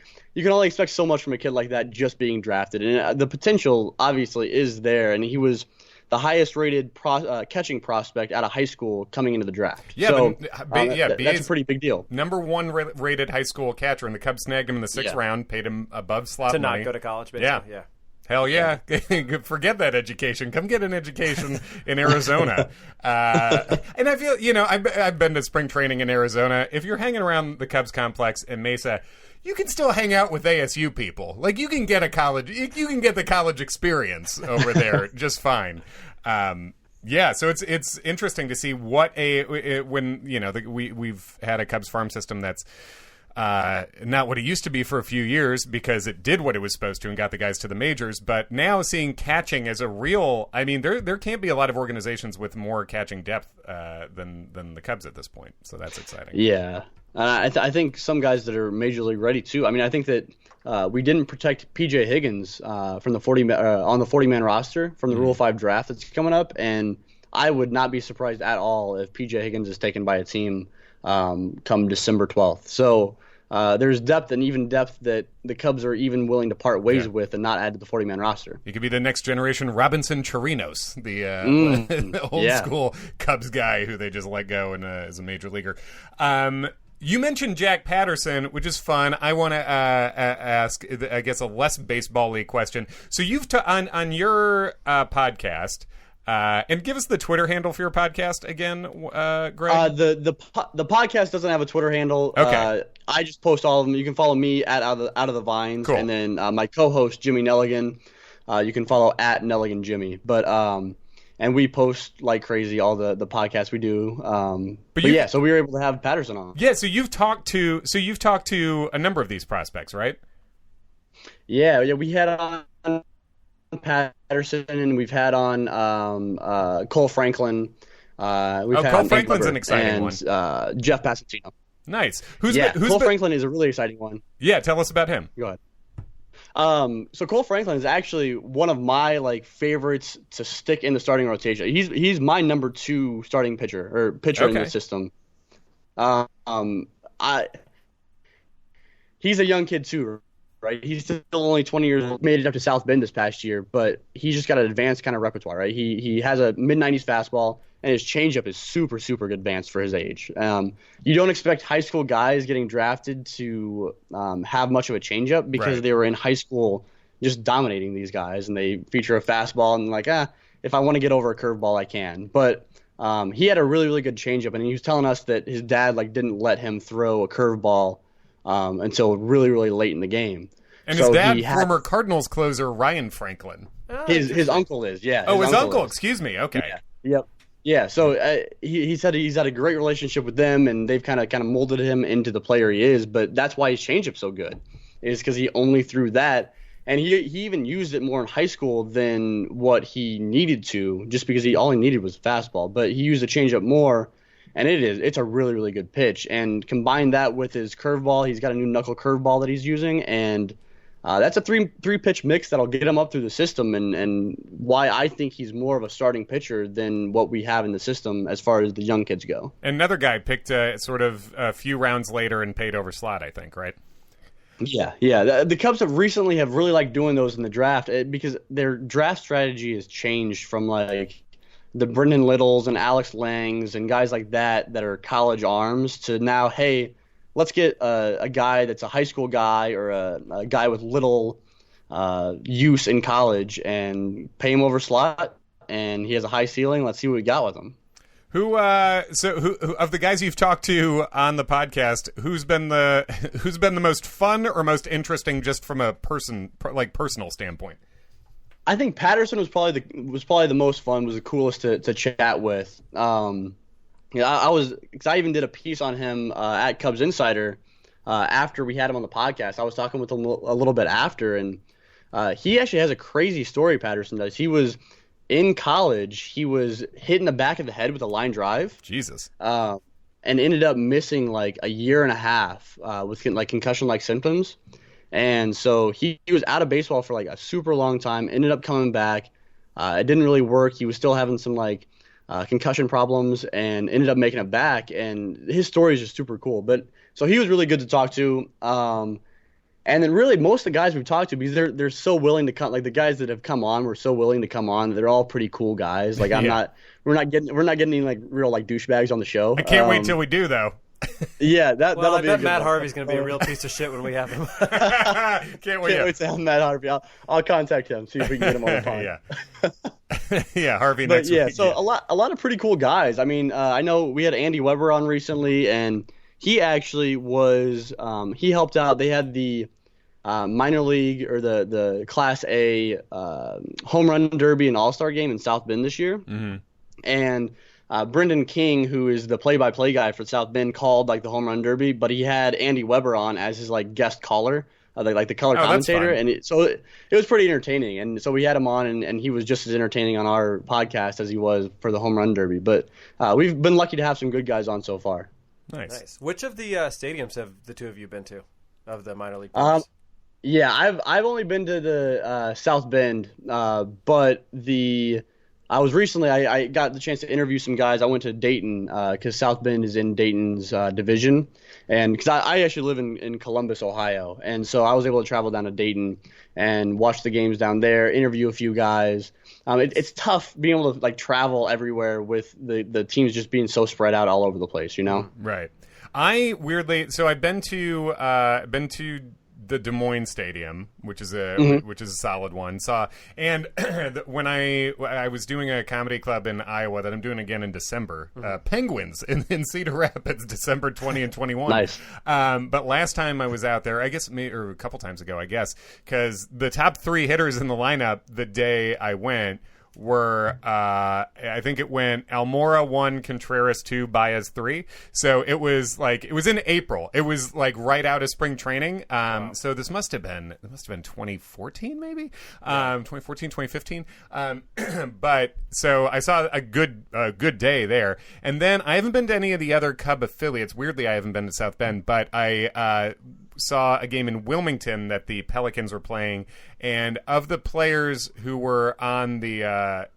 expect so much from a kid like that just being drafted, and the potential obviously is there. And he was the highest rated catching prospect out of high school coming into the draft. Yeah, so that's a pretty big deal. Number one rated high school catcher, and the Cubs snagged him in the 6th round, paid him above slot to money. not go to college, basically. Yeah. Hell yeah. Forget that education. Come get an education in Arizona. And I feel, I've been to spring training in Arizona. If you're hanging around the Cubs complex in Mesa, you can still hang out with ASU people. Like, you can get the college experience over there just fine. Yeah, so it's interesting to see we've had a Cubs farm system that's not what it used to be for a few years because it did what it was supposed to and got the guys to the majors. But now seeing catching as a real, there can't be a lot of organizations with more catching depth than the Cubs at this point. So that's exciting. Yeah, I think some guys that are major league ready too. I think that we didn't protect PJ Higgins from the 40 on the 40-man roster from the Rule 5 draft that's coming up, and I would not be surprised at all if PJ Higgins is taken by a team come December 12th. So there's depth, and even depth that the Cubs are even willing to part ways with and not add to the 40-man roster. He could be the next generation Robinson Chirinos, the old school Cubs guy who they just let go and as a major leaguer. You mentioned Jack Patterson, which is fun. I want to ask, I guess, a less baseball-y question. So you've on your podcast. And give us the Twitter handle for your podcast again, Greg. The podcast doesn't have a Twitter handle. Okay. I just post all of them. You can follow me at out of the Vines, cool. And then my co-host Jimmy Nelligan. You can follow at Nelligan Jimmy. But and we post like crazy all the podcasts we do. So we were able to have Patterson on. Yeah. So you've talked to a number of these prospects, right? Yeah. We had on Patterson, and we've had on Cole Franklin. Cole Franklin's an exciting one. Jeff Passantino. Nice. Cole Franklin is a really exciting one. Yeah, tell us about him. Go ahead. So Cole Franklin is actually one of my favorites to stick in the starting rotation. He's my number 2 starting pitcher in the system. He's a young kid too. Right, he's still only 20 years old. Made it up to South Bend this past year, but he's just got an advanced kind of repertoire. Right, he has a mid-90s fastball, and his changeup is super, super good advanced for his age. You don't expect high school guys getting drafted to have much of a changeup because they were in high school just dominating these guys, and they feature a fastball and if I want to get over a curveball, I can. But he had a really, really good changeup, and he was telling us that his dad didn't let him throw a curveball until really, really late in the game. And his dad, former Cardinals closer Ryan Franklin. His uncle is, yeah. His uncle. Excuse me. Okay. Yeah. Yep. Yeah. So he said he's had a great relationship with them, and they've kind of molded him into the player he is. But that's why his changeup's so good, is because he only threw that, and he even used it more in high school than what he needed to, just because all he needed was fastball. But he used the changeup more. And it's a really, really good pitch. And combine that with his curveball, he's got a new knuckle curveball that he's using, and that's a three pitch mix that'll get him up through the system, and why I think he's more of a starting pitcher than what we have in the system as far as the young kids go. Another guy picked sort of a few rounds later and paid over slot, I think, right? Yeah. The Cubs have really liked doing those in the draft because their draft strategy has changed from the Brendan Littles and Alex Langs and guys like that are college arms to now, hey, let's get a guy that's a high school guy or a guy with little use in college and pay him over slot, and he has a high ceiling. Let's see what we got with him. Who of the guys you've talked to on the podcast, who's been the most fun or most interesting just from a personal standpoint? I think Patterson was probably the most fun, was the coolest to chat with. I even did a piece on him at Cubs Insider after we had him on the podcast. I was talking with him a little bit after, and he actually has a crazy story. Patterson does. He was in college. He was hit in the back of the head with a line drive. Jesus. And ended up missing a year and a half with concussion-like symptoms. And so he was out of baseball for a super long time, ended up coming back. It didn't really work. He was still having some concussion problems and ended up making it back. And his story is just super cool. But so he was really good to talk to. And then really most of the guys we've talked to, because they're so willing to come, like the guys that have come on were so willing to come on. They're all pretty cool guys. Like we're not getting any like real like douchebags on the show. I can't wait till we do though. Yeah, that'll be. I bet Matt Harvey's going to be a real piece of shit when we have him. Can't wait to have Matt Harvey. I'll contact him, see if we can get him on the pod. Yeah, Harvey but next week. So a lot of pretty cool guys. I mean, I know we had Andy Weber on recently, and he actually was he helped out. They had the minor league or the Class A home run derby and all-star game in South Bend this year, and Brendan King, who is the play-by-play guy for South Bend, called like the home run derby, but he had Andy Weber on as his like guest caller, like the color commentator, and so it was pretty entertaining. And so we had him on, and he was just as entertaining on our podcast as he was for the home run derby. But we've been lucky to have some good guys on so far. Nice. Which of the stadiums have the two of you been to of the minor league teams? Yeah, I've only been to the South Bend, but I was recently I got the chance to interview some guys. I went to Dayton because South Bend is in Dayton's division, and because I actually live in Columbus, Ohio, and so I was able to travel down to Dayton and watch the games down there, interview a few guys. It's tough being able to like travel everywhere with the teams just being so spread out all over the place, you know? Right. I've been to the Des Moines Stadium, which is a solid one. And when I was doing a comedy club in Iowa that I'm doing again in December, Penguins in Cedar Rapids, December 20 and 21. Nice. But last time I was out there, I guess, or a couple times ago, because the top three hitters in the lineup the day I went were I think it went Almora 1, Contreras 2, Baez 3. So it was in April. It was like right out of spring training. Wow. So this must have been 2014 maybe. 2014, 2015. But so I saw a good day there. And then I haven't been to any of the other Cub affiliates. Weirdly, I haven't been to South Bend, but I saw a game in Wilmington that the Pelicans were playing, and of the players who were on the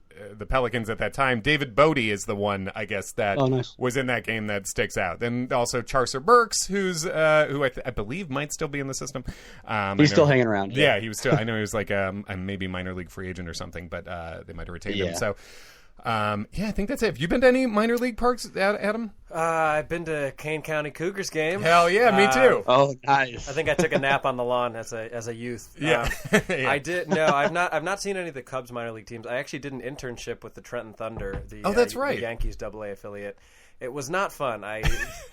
Pelicans at that time, David Bodie is the one, I guess, that was in that game that sticks out. Then also Charcer Burks, who I believe might still be in the system. He's still hanging around. Yeah, he was still. I know he was like a maybe minor league free agent or something, but they might have retained him. So. I think that's it. Have you been to any minor league parks, Adam? I've been to Kane County Cougars game. Hell yeah, me too. Oh, nice. I think I took a nap on the lawn as a youth. Yeah. Yeah. I did. No, I've not seen any of the Cubs minor league teams. I actually did an internship with the Trenton Thunder, that's right, the Yankees AA affiliate. It was not fun. I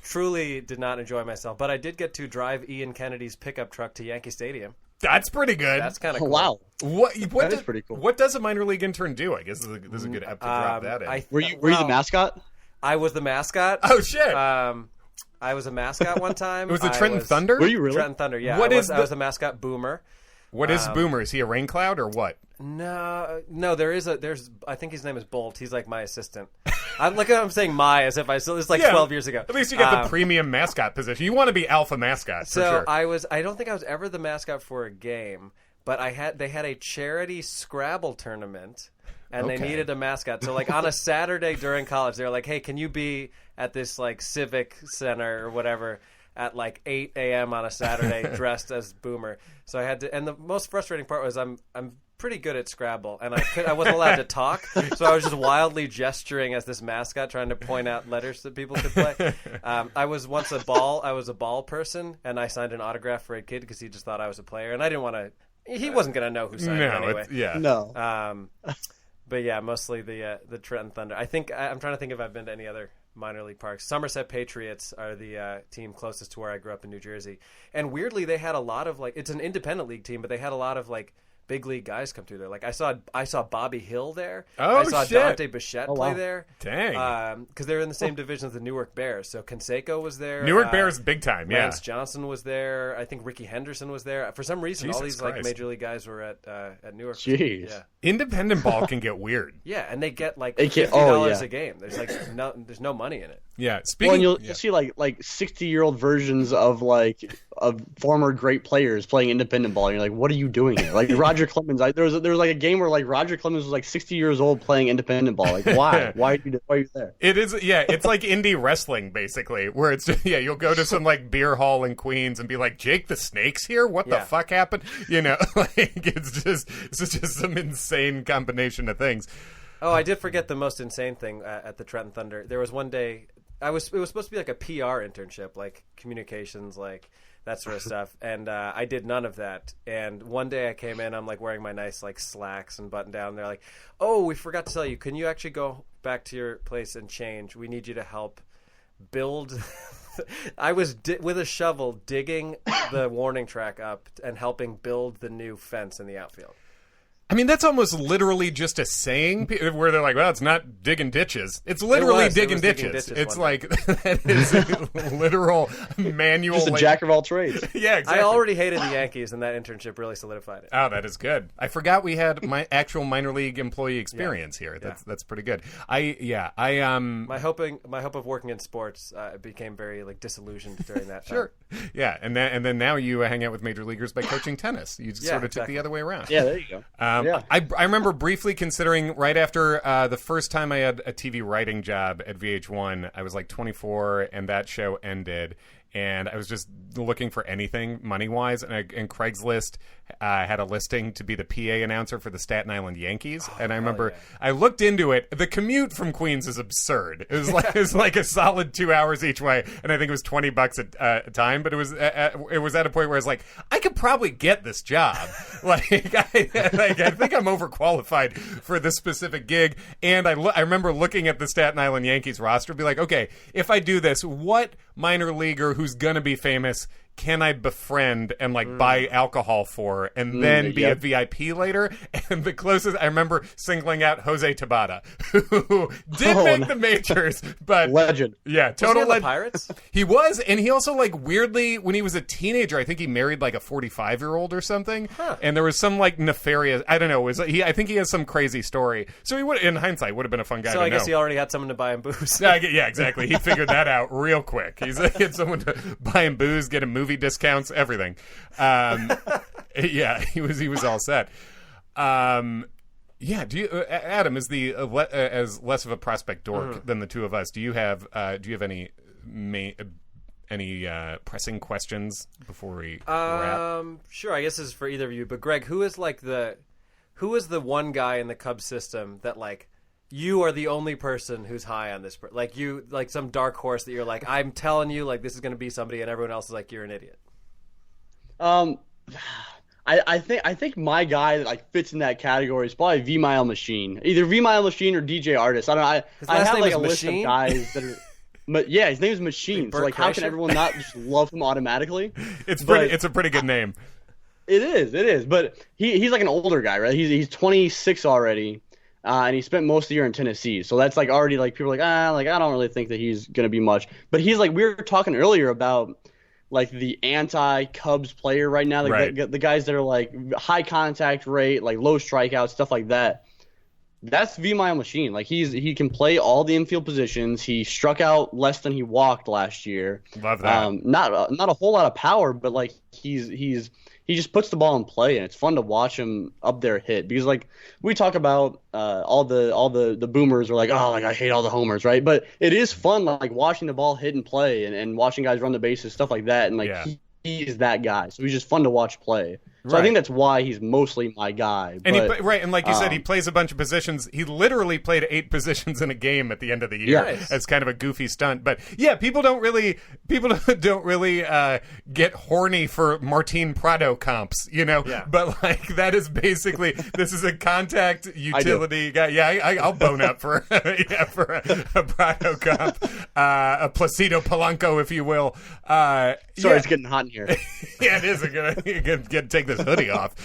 truly did not enjoy myself, but I did get to drive Ian Kennedy's pickup truck to Yankee Stadium. That's pretty good. That's kind of cool. Wow. That is pretty cool. What does a minor league intern do? I guess this is a good app to drop that in. Were you the mascot? I was the mascot. Oh, shit. I was a mascot one time. It was the Trenton Thunder? Were you really? Trenton Thunder, yeah. I was the mascot, Boomer. What is Boomer? Is he a rain cloud or what? No. There's. I think his name is Bolt. He's like my assistant. I'm saying my as if this is like 12 years ago. At least you get the premium mascot position. You want to be alpha mascot. For sure. I don't think I was ever the mascot for a game, but they had a charity Scrabble tournament. And they needed a mascot. So, like, on a Saturday during college, they were like, hey, can you be at this, like, civic center or whatever at, like, 8 a.m. on a Saturday dressed as Boomer? So I had to – and the most frustrating part was I'm pretty good at Scrabble, and I wasn't allowed to talk. So I was just wildly gesturing as this mascot, trying to point out letters that people could play. I was once a ball person, and I signed an autograph for a kid because he just thought I was a player. And I didn't want to – he wasn't going to know who signed it anyway. No. But yeah, mostly the Trenton Thunder. I'm trying to think if I've been to any other minor league parks. Somerset Patriots are the team closest to where I grew up in New Jersey. And weirdly, they had a lot of it's an independent league team, but they had a lot of big league guys come through there. Like I saw Bobby Hill there. Oh, I saw shit. Dante Bichette play there. Dang. Because they're in the same division as the Newark Bears. So Canseco was there. Newark Bears big time, yeah. Lance Johnson was there. I think Ricky Henderson was there. For some reason, all these major league guys were at Newark. Jeez. Yeah. Independent ball can get weird. Yeah, and they get $50 a game. There's no money in it. Yeah. You'll see like 60-year-old versions of of former great players playing independent ball. And you're like, what are you doing here? Like Roger Clemens, there was like a game where like Roger Clemens was like 60 years old playing independent ball. Like why? Why are you there? It is, yeah. It's like indie wrestling basically, where it's you'll go to some like beer hall in Queens and be like, Jake the Snake's here. What the fuck happened? Like it's just some insane combination of things. Oh, I did forget the most insane thing at the Trenton Thunder. There was one day it was supposed to be like a PR internship, like communications, like that sort of stuff, and I did none of that. And one day I came in, I'm like wearing my nice like slacks and button down. They're like, "Oh, we forgot to tell you. Can you actually go back to your place and change? We need you to help build." I was with a shovel digging the warning track up and helping build the new fence in the outfield. I mean, that's almost literally just a saying where they're like, well, it's not digging ditches. It's literally digging ditches. It's like, that is a literal manual. Just a jack of all trades. Yeah, exactly. I already hated the Yankees, and that internship really solidified it. Oh, that is good. I forgot we had my actual minor league employee experience here. That's pretty good. My hope of working in sports became very like disillusioned during that time. Sure. Yeah, and then now you hang out with major leaguers by coaching tennis. You sort of took the other way around. Yeah, there you go. I remember briefly considering right after the first time I had a TV writing job at VH1, I was like 24, and that show ended. And I was just looking for anything money-wise, and Craigslist had a listing to be the PA announcer for the Staten Island Yankees. And I remember I looked into it. The commute from Queens is absurd. It was like a solid 2 hours each way, and I think it was $20 a time. But it was at a point where I was like, I could probably get this job. I think I'm overqualified for this specific gig. And I remember looking at the Staten Island Yankees roster, be like, okay, if I do this, what minor leaguer who's gonna be famous can I befriend and like buy alcohol for and then be a VIP later? And the closest I remember singling out Jose Tabata, who did make the majors, but legend. Yeah, total legend. Pirates? He was, and he also like weirdly when he was a teenager, I think he married like a 45-year-old or something. Huh. And there was some like nefarious, I don't know, I think he has some crazy story. So he would, in hindsight, would have been a fun guy to know. So I guess he already had someone to buy him booze. Yeah, exactly. He figured that out real quick. He had someone to buy him booze, get him movie discounts, everything. Yeah, he was all set. Yeah, do you, Adam, is as less of a prospect dork than the two of us? Do you have any pressing questions before we wrap? Sure. I guess this is for either of you. But Greg, who is the one guy in the Cubs system that like you are the only person who's high on this? Like you, like some dark horse that you're like, I'm telling you, like this is going to be somebody, and everyone else is like, you're an idiot. I think my guy that like fits in that category is probably V-Mile Machine, either V-Mile Machine or DJ Artist. I don't know. I have like a list of guys that are. But yeah, his name is Machine. So like, how can everyone not just love him automatically? It's a pretty good name. It is. But he's like an older guy, right? He's 26 already. And he spent most of the year in Tennessee. So that's like already like people are like, I don't really think that he's going to be much. But he's like, we were talking earlier about like the anti-Cubs player right now. Like the guys that are like high contact rate, like low strikeouts, stuff like that. That's V-Mile Machine. Like he can play all the infield positions. He struck out less than he walked last year. Love that. Not a whole lot of power, but like he just puts the ball in play, and it's fun to watch him up there hit. Because like we talk about all the boomers are like, oh, like I hate all the homers, right? But it is fun like watching the ball hit and play, and watching guys run the bases, stuff like that. And like he's that guy, so he's just fun to watch play. So I think that's why he's mostly my guy. And and like you said, he plays a bunch of positions. He literally played 8 positions in a game at the end of the year as kind of a goofy stunt. But yeah, people don't really get horny for Martin Prado comps, you know. Yeah. But like that is basically this is a contact utility guy. Yeah, I'll bone up for a Prado comp, a Placido Polanco, if you will. Sorry, it's getting hot in here. Yeah, it is. I'm gonna take this hoodie off.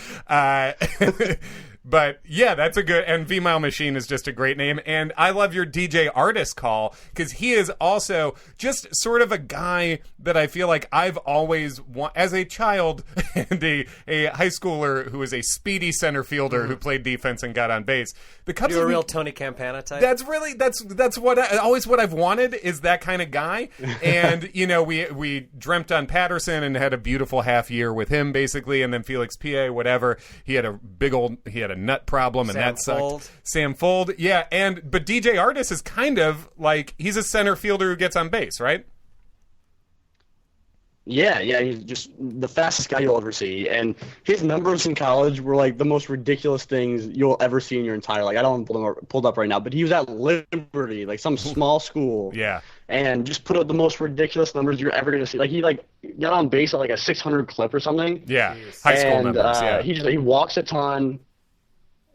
But yeah, that's a good, and V-Mile Machine is just a great name. And I love your DJ Artist call, because he is also just sort of a guy that I feel like I've always as a child and a high schooler who was a speedy center fielder who played defense and got on base. The Cubs, you're a real Tony Campana type. That's really that's what always what I've wanted is that kind of guy. And we dreamt on Patterson and had a beautiful half year with him basically, and then Felix Pie, whatever. He had a nut problem, and that sucked. Sam Fold, yeah. But DJ Artis is kind of like, he's a center fielder who gets on base, right? Yeah, he's just the fastest guy you'll ever see. And his numbers in college were like the most ridiculous things you'll ever see in your entire life. I don't have them pulled up right now, but he was at Liberty, like some small school. Yeah. And just put up the most ridiculous numbers you're ever going to see. Like, he got on base at like a 600 clip or something. Yeah, high school numbers, yeah. He walks a ton.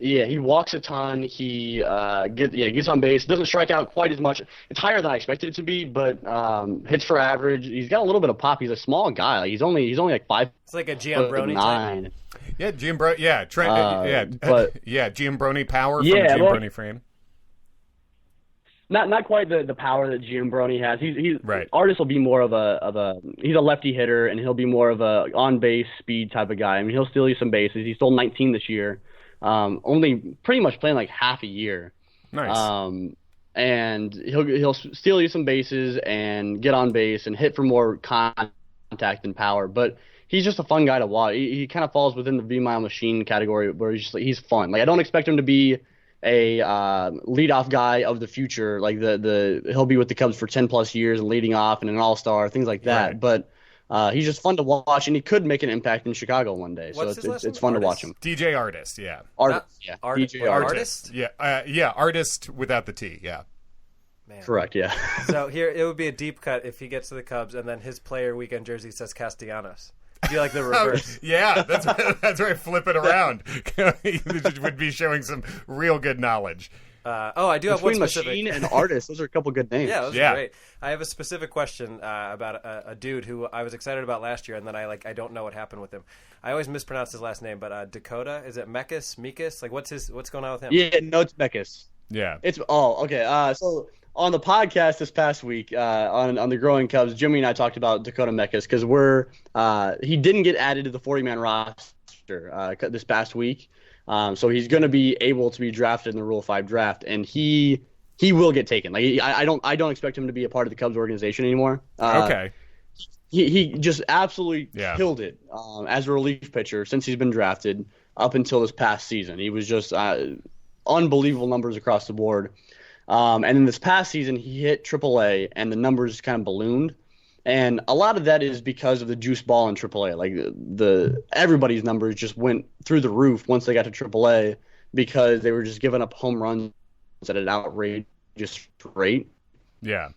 Yeah, he walks a ton. He gets on base. Doesn't strike out quite as much. It's higher than I expected it to be, but hits for average. He's got a little bit of pop. He's a small guy. Like, he's only like 5'9". It's like a Giambrone type. Yeah, Giambrone. Yeah, Giambrone power from Giambrone frame. Not quite the power that Giambrone has. He's right. Artist will be more of a he's a lefty hitter, and he'll be more of a on base speed type of guy. I mean, he'll steal you some bases. He stole 19 this year. Only pretty much playing like half a year. Nice. And he'll steal you some bases and get on base and hit for more contact and power. But he's just a fun guy to watch. He kind of falls within the V-Mile Machine category where he's fun. Like, I don't expect him to be a leadoff guy of the future. Like he'll be with the Cubs for 10 plus years and leading off and an all-star, things like that. Right. But he's just fun to watch, and he could make an impact in Chicago one day. What's So his it's fun name? to watch him. DJ Artist, yeah. DJ Artist? Yeah, Artist without the T, yeah. Man. Correct, yeah. So here, it would be a deep cut if he gets to the Cubs and then his player weekend jersey says Castellanos. It'd be like the reverse. Yeah, that's right. Flip it around. He would be showing some real good knowledge. I do have one specific. Machine and Artist, those are a couple good names. Yeah, those are great. I have a specific question about a dude who I was excited about last year, and then I don't know what happened with him. I always mispronounce his last name, but Dakota, is it Mekas? Like, what's going on with him? Yeah, no, it's Mekas. Yeah. Okay. So on the podcast this past week, on the Growing Cubs, Jimmy and I talked about Dakota Mekas because he didn't get added to the 40-man roster this past week. So he's going to be able to be drafted in the Rule 5 draft, and he will get taken. Like, I don't expect him to be a part of the Cubs organization anymore. Okay. He just absolutely killed it as a relief pitcher since he's been drafted up until this past season. He was just unbelievable numbers across the board. And in this past season, he hit AAA, and the numbers kind of ballooned. And a lot of that is because of the juice ball in AAA. Like, everybody's numbers just went through the roof once they got to AAA because they were just giving up home runs at an outrageous rate. Yeah.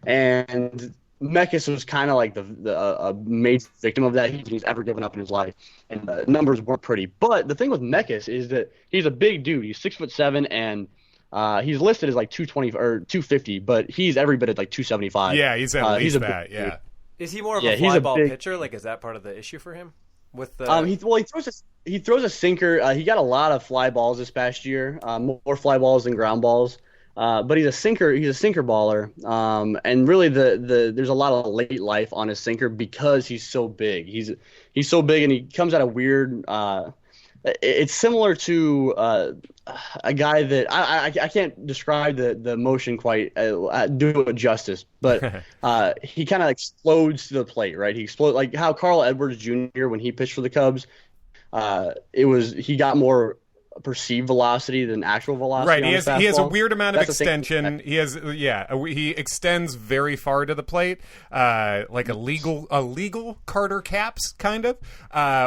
And Mekas was kind of like a major victim of that. He's ever given up in his life, and the numbers weren't pretty. But the thing with Mekas is that he's a big dude. He's 6'7", and he's listed as like 220 or 250, but he's every bit at like 275. Yeah, he's at least that. Yeah. Is he more of a fly ball pitcher? Like, is that part of the issue for him? With the he throws a sinker. He got a lot of fly balls this past year, more fly balls than ground balls. But he's a sinker. He's a sinker baller. And really, there's a lot of late life on his sinker because he's so big. He's so big, and he comes out of weird. It's similar to a guy that I can't describe the motion quite do it justice, but he kind of explodes to the plate, right? He explodes like how Carl Edwards Jr. when he pitched for the Cubs. He got more perceived velocity than actual velocity. Right, he has a weird amount of extension. He extends very far to the plate, like a legal Carter Caps kind of,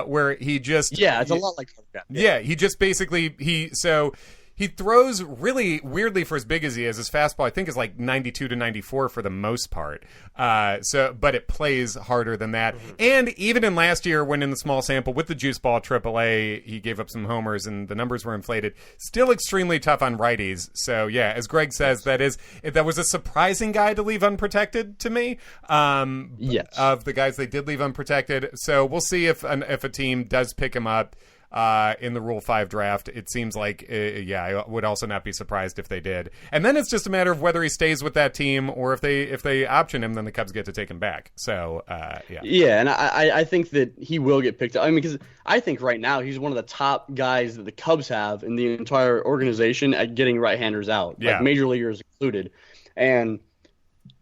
where he just it's a lot like Carter Caps. Yeah, he just basically he throws really weirdly for as big as he is. His fastball, I think, is like 92 to 94 for the most part. But it plays harder than that. Mm-hmm. And even in last year, when in the small sample with the juice ball AAA, he gave up some homers and the numbers were inflated. Still extremely tough on righties. So yeah, as Greg says, that was a surprising guy to leave unprotected to me. Yes. Of the guys they did leave unprotected. So we'll see if a team does pick him up. in the Rule 5 draft. It seems like, I would also not be surprised if they did. And then it's just a matter of whether he stays with that team, or if they option him, then the Cubs get to take him back. So, yeah. Yeah, and I think that he will get picked up. I mean, because I think right now he's one of the top guys that the Cubs have in the entire organization at getting right-handers out, like major leaguers included. And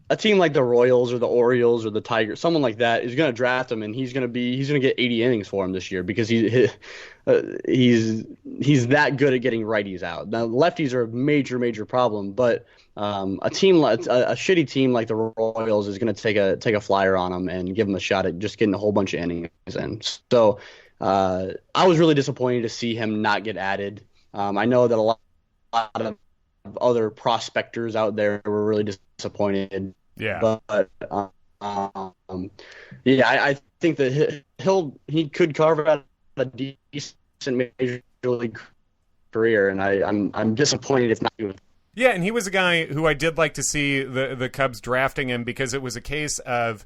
a team like the Royals or the Orioles or the Tigers, someone like that, is going to draft him, and he's going to get 80 innings for him this year because he's that good at getting righties out. Now, lefties are a major problem, but a shitty team like the Royals is going to take a flyer on him and give him a shot at just getting a whole bunch of innings in. So I was really disappointed to see him not get added. I know that a lot of other prospectors out there were really disappointed. Yeah. But I think that he could carve out a decent major league career, and I'm disappointed if not. Yeah, and he was a guy who I did like to see the Cubs drafting him, because it was a case of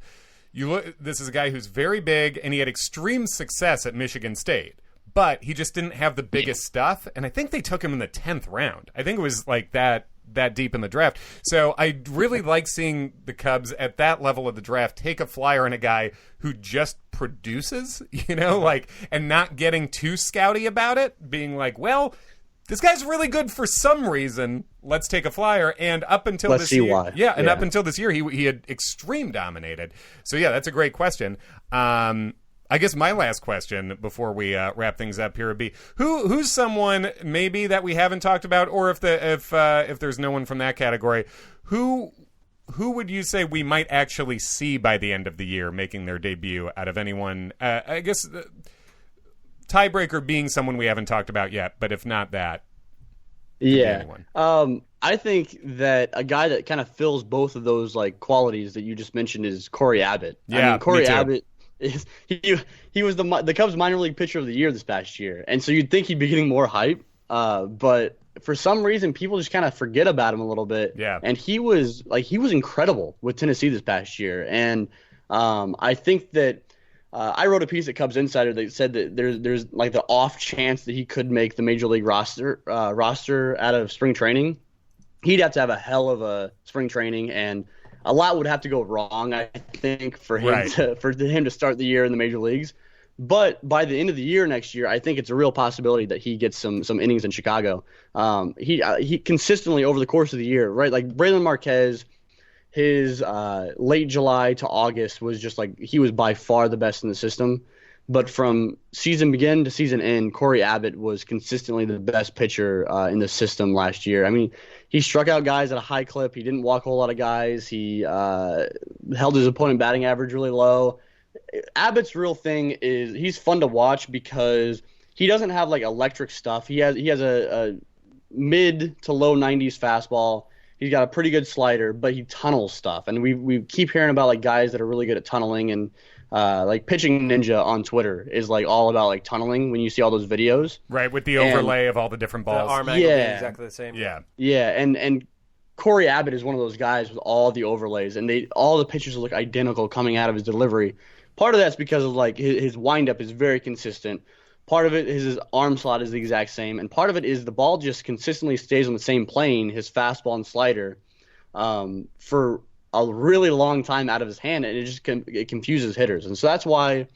this is a guy who's very big, and he had extreme success at Michigan State. But he just didn't have the biggest stuff, and I think they took him in the 10th round. I think it was like that deep in the draft. So I really like seeing the Cubs at that level of the draft take a flyer on a guy who just produces, and not getting too scouty about it, being like, well, this guy's really good for some reason. Let's take a flyer. And up until Let's this see year, why. Up until this year, he had extreme dominated. So yeah, that's a great question. I guess my last question before we wrap things up here would be who's someone maybe that we haven't talked about, or if there's no one from that category, who would you say we might actually see by the end of the year making their debut out of anyone? I guess tiebreaker being someone we haven't talked about yet, but if not that, yeah. I think that a guy that kind of fills both of those like qualities that you just mentioned is Cory Abbott. Yeah, I mean, Cory me too. Abbott. He was the Cubs minor league pitcher of the year this past year, and so you'd think he'd be getting more hype, but for some reason people just kind of forget about him a little bit. Yeah. And he was incredible with Tennessee this past year, and I think that I wrote a piece at Cubs Insider that said that there's like the off chance that he could make the major league roster out of spring training. He'd have to have a hell of a spring training, and a lot would have to go wrong, I think, for him to start the year in the major leagues. But by the end of the year next year, I think it's a real possibility that he gets some innings in Chicago. He consistently over the course of the year, right? Like Brailyn Marquez, his late July to August was just like he was by far the best in the system. But from season begin to season end, Cory Abbott was consistently the best pitcher in the system last year. I mean, he struck out guys at a high clip. He didn't walk a whole lot of guys. He held his opponent batting average really low. Abbott's real thing is he's fun to watch because he doesn't have like electric stuff. He has a mid to low 90s fastball. He's got a pretty good slider, but he tunnels stuff. And we keep hearing about like guys that are really good at tunneling, and like Pitching Ninja on Twitter is like all about like tunneling when you see all those videos. Right, with the overlay of all the different balls. The arm angle being exactly the same. Yeah. Yeah, and Cory Abbott is one of those guys with all the overlays, and all the pitches look identical coming out of his delivery. Part of that's because of like his windup is very consistent. Part of it is his arm slot is the exact same, and part of it is the ball just consistently stays on the same plane, his fastball and slider, for a really long time out of his hand, and it confuses hitters. And so that's why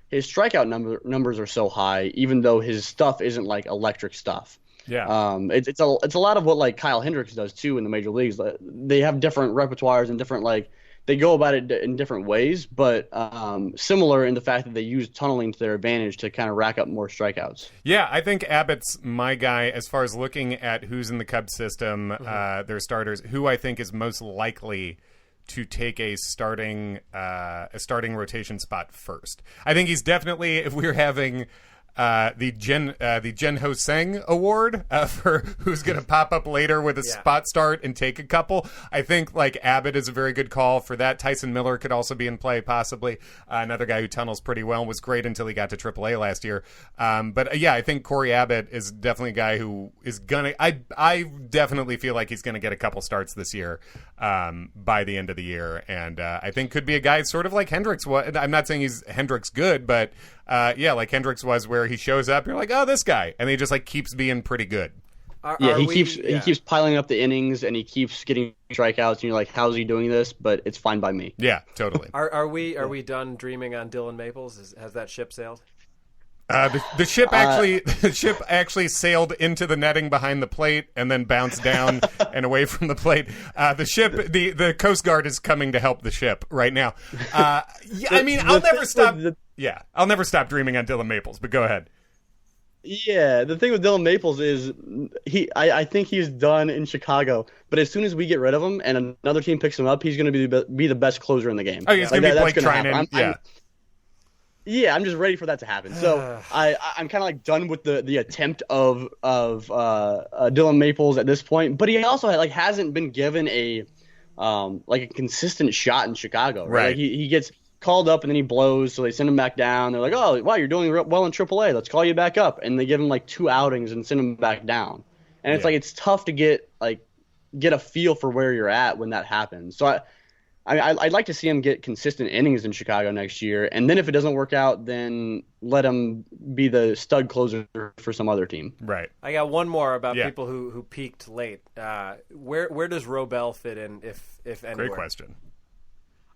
his strikeout numbers are so high, even though his stuff isn't like electric stuff. Yeah. It's a lot of what like Kyle Hendricks does too in the major leagues. They have different repertoires and different they go about it in different ways, but similar in the fact that they use tunneling to their advantage to kind of rack up more strikeouts. Yeah, I think Abbott's my guy as far as looking at who's in the Cubs system, their starters, who I think is most likely to take a starting rotation spot first. I think he's definitely, if we're having the Jen Ho-Seng Award for who's going to pop up later with a spot start and take a couple. I think like Abbott is a very good call for that. Tyson Miller could also be in play, possibly. Another guy who tunnels pretty well, was great until he got to AAA last year. But yeah, I think Cory Abbott is definitely a guy who is gonna. I definitely feel like he's going to get a couple starts this year by the end of the year, and I think could be a guy sort of like Hendricks was. I'm not saying he's Hendricks good, but like Hendricks was, where where he shows up, you're like, oh, this guy, and he just like keeps being pretty good. He keeps piling up the innings and he keeps getting strikeouts, and you're like, how's he doing this? But it's fine by me. Yeah, totally. Are we done dreaming on Dylan Maples? Has that ship sailed? The ship actually sailed into the netting behind the plate and then bounced down and away from the plate. The Coast Guard is coming to help the ship right now. I'll never stop dreaming on Dylan Maples. But go ahead. Yeah, the thing with Dylan Maples is I think he's done in Chicago. But as soon as we get rid of him and another team picks him up, he's going to be the best closer in the game. Oh, he's going to be Blake Treinen. Yeah, I'm just ready for that to happen. So I'm kind of like done with the attempt of Dylan Maples at this point. But he also hasn't been given a consistent shot in Chicago. Right? Like he gets called up and then he blows, so they send him back down. They're like, oh, wow, you're doing well in AAA. Let's call you back up. And they give him like 2 outings and send him back down. And it's it's tough to get a feel for where you're at when that happens. So I'd like to see him get consistent innings in Chicago next year, and then if it doesn't work out, then let him be the stud closer for some other team. Right. I got one more about people who peaked late. Where does Robel fit in, if anywhere? Great question.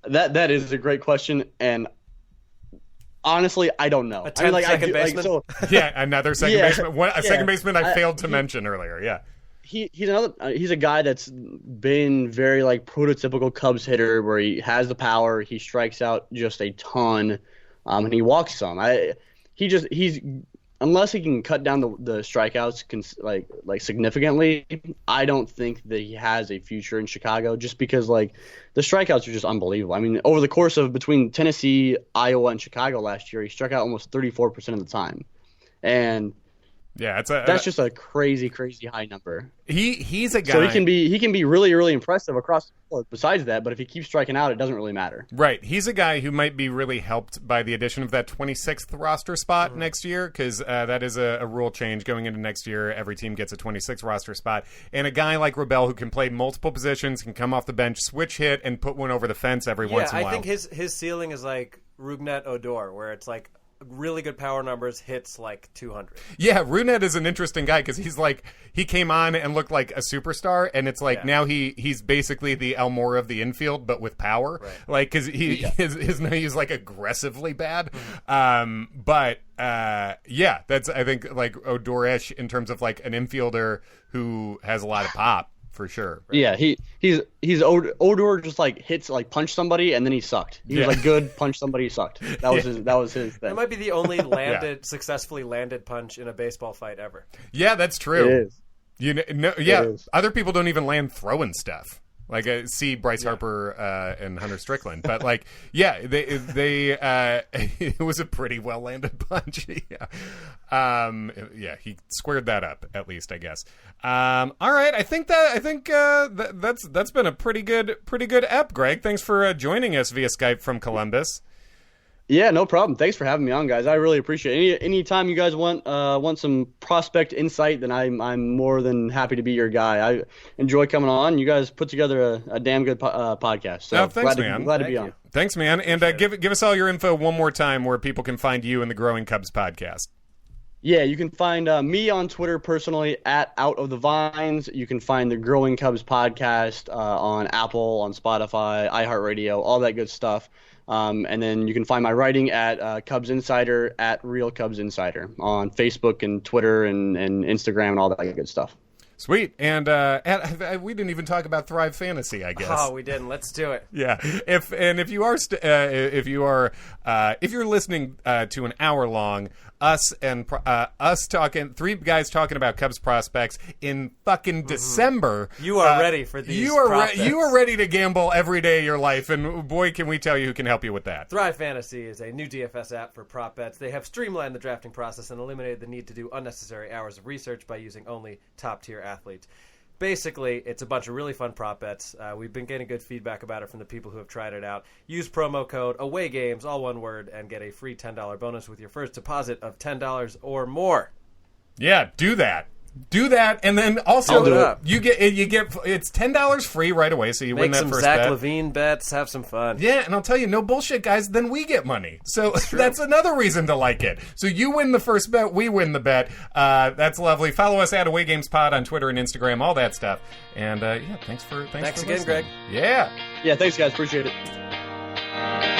That is a great question, and honestly, I don't know. Second baseman? Another second baseman. Second baseman I failed to mention earlier. Yeah. He's a guy that's been very prototypical Cubs hitter, where he has the power, he strikes out just a ton, and he walks some. Unless he can cut down the strikeouts significantly, I don't think that he has a future in Chicago, just because the strikeouts are just unbelievable. I mean, over the course of between Tennessee, Iowa, and Chicago last year, he struck out almost 34% of the time, and that's just a crazy, crazy high number. He's a guy. So he can be really, really impressive across the board. Besides that, but if he keeps striking out, it doesn't really matter. Right. He's a guy who might be really helped by the addition of that 26th roster spot next year, because that is a rule change going into next year. Every team gets a 26th roster spot, and a guy like Robel who can play multiple positions, can come off the bench, switch hit, and put one over the fence every once in a while. I think his ceiling is like Rougned Odor, where it's like really good power numbers, hits 200. Yeah, Rougned is an interesting guy because he came on and looked like a superstar, and it's now he's basically the Elmore of the infield, but with power. Right. Because his he's aggressively bad. But that's I think Odor-ish in terms of an infielder who has a lot of pop. For sure. Right? Yeah, he's Odor just hits punch somebody and then he sucked. He was good, punch somebody, he sucked. That was his thing. That might be the only successfully landed punch in a baseball fight ever. Yeah, that's true. It is. Other people don't even land throwing stuff. See Bryce Harper and Hunter Strickland, but they it was a pretty well landed punch. He squared that up at least, I guess. All right, I think that's been a pretty good ep, Greg. Thanks for joining us via Skype from Columbus. Yeah, no problem. Thanks for having me on, guys. I really appreciate it. Anytime you guys want some prospect insight, then I'm more than happy to be your guy. I enjoy coming on. You guys put together a damn good podcast. So thanks, man. Glad to be on. Thanks, man. And give us all your info one more time where people can find you in the Growing Cubs podcast. Yeah, you can find me on Twitter personally at Out of the Vines. You can find the Growing Cubs podcast on Apple, on Spotify, iHeartRadio, all that good stuff. And then you can find my writing at Cubs Insider, at Real Cubs Insider, on Facebook and Twitter and Instagram and all that good stuff. Sweet. And we didn't even talk about Thrive Fantasy, I guess. Oh, we didn't. Let's do it. Yeah. If you're listening to an hour long, us talking, 3 guys talking about Cubs prospects in fucking December. You are ready for these. You are ready to gamble every day of your life, and boy, can we tell you who can help you with that. Thrive Fantasy is a new DFS app for prop bets. They have streamlined the drafting process and eliminated the need to do unnecessary hours of research by using only top-tier athletes. Basically, it's a bunch of really fun prop bets. We've been getting good feedback about it from the people who have tried it out. Use promo code awaygames, all one word, and get a free $10 bonus with your first deposit of $10 or more. Yeah, do that. Do that, and then also you get it's $10 free right away, so you win that first bet. Make some Zach LaVine bets, have some fun. Yeah, and I'll tell you, no bullshit, guys. Then we get money, so that's another reason to like it. So you win the first bet, we win the bet. That's lovely. Follow us at awaygamespod on Twitter and Instagram, all that stuff. And thanks for again, listening. Greg. Yeah, thanks guys, appreciate it.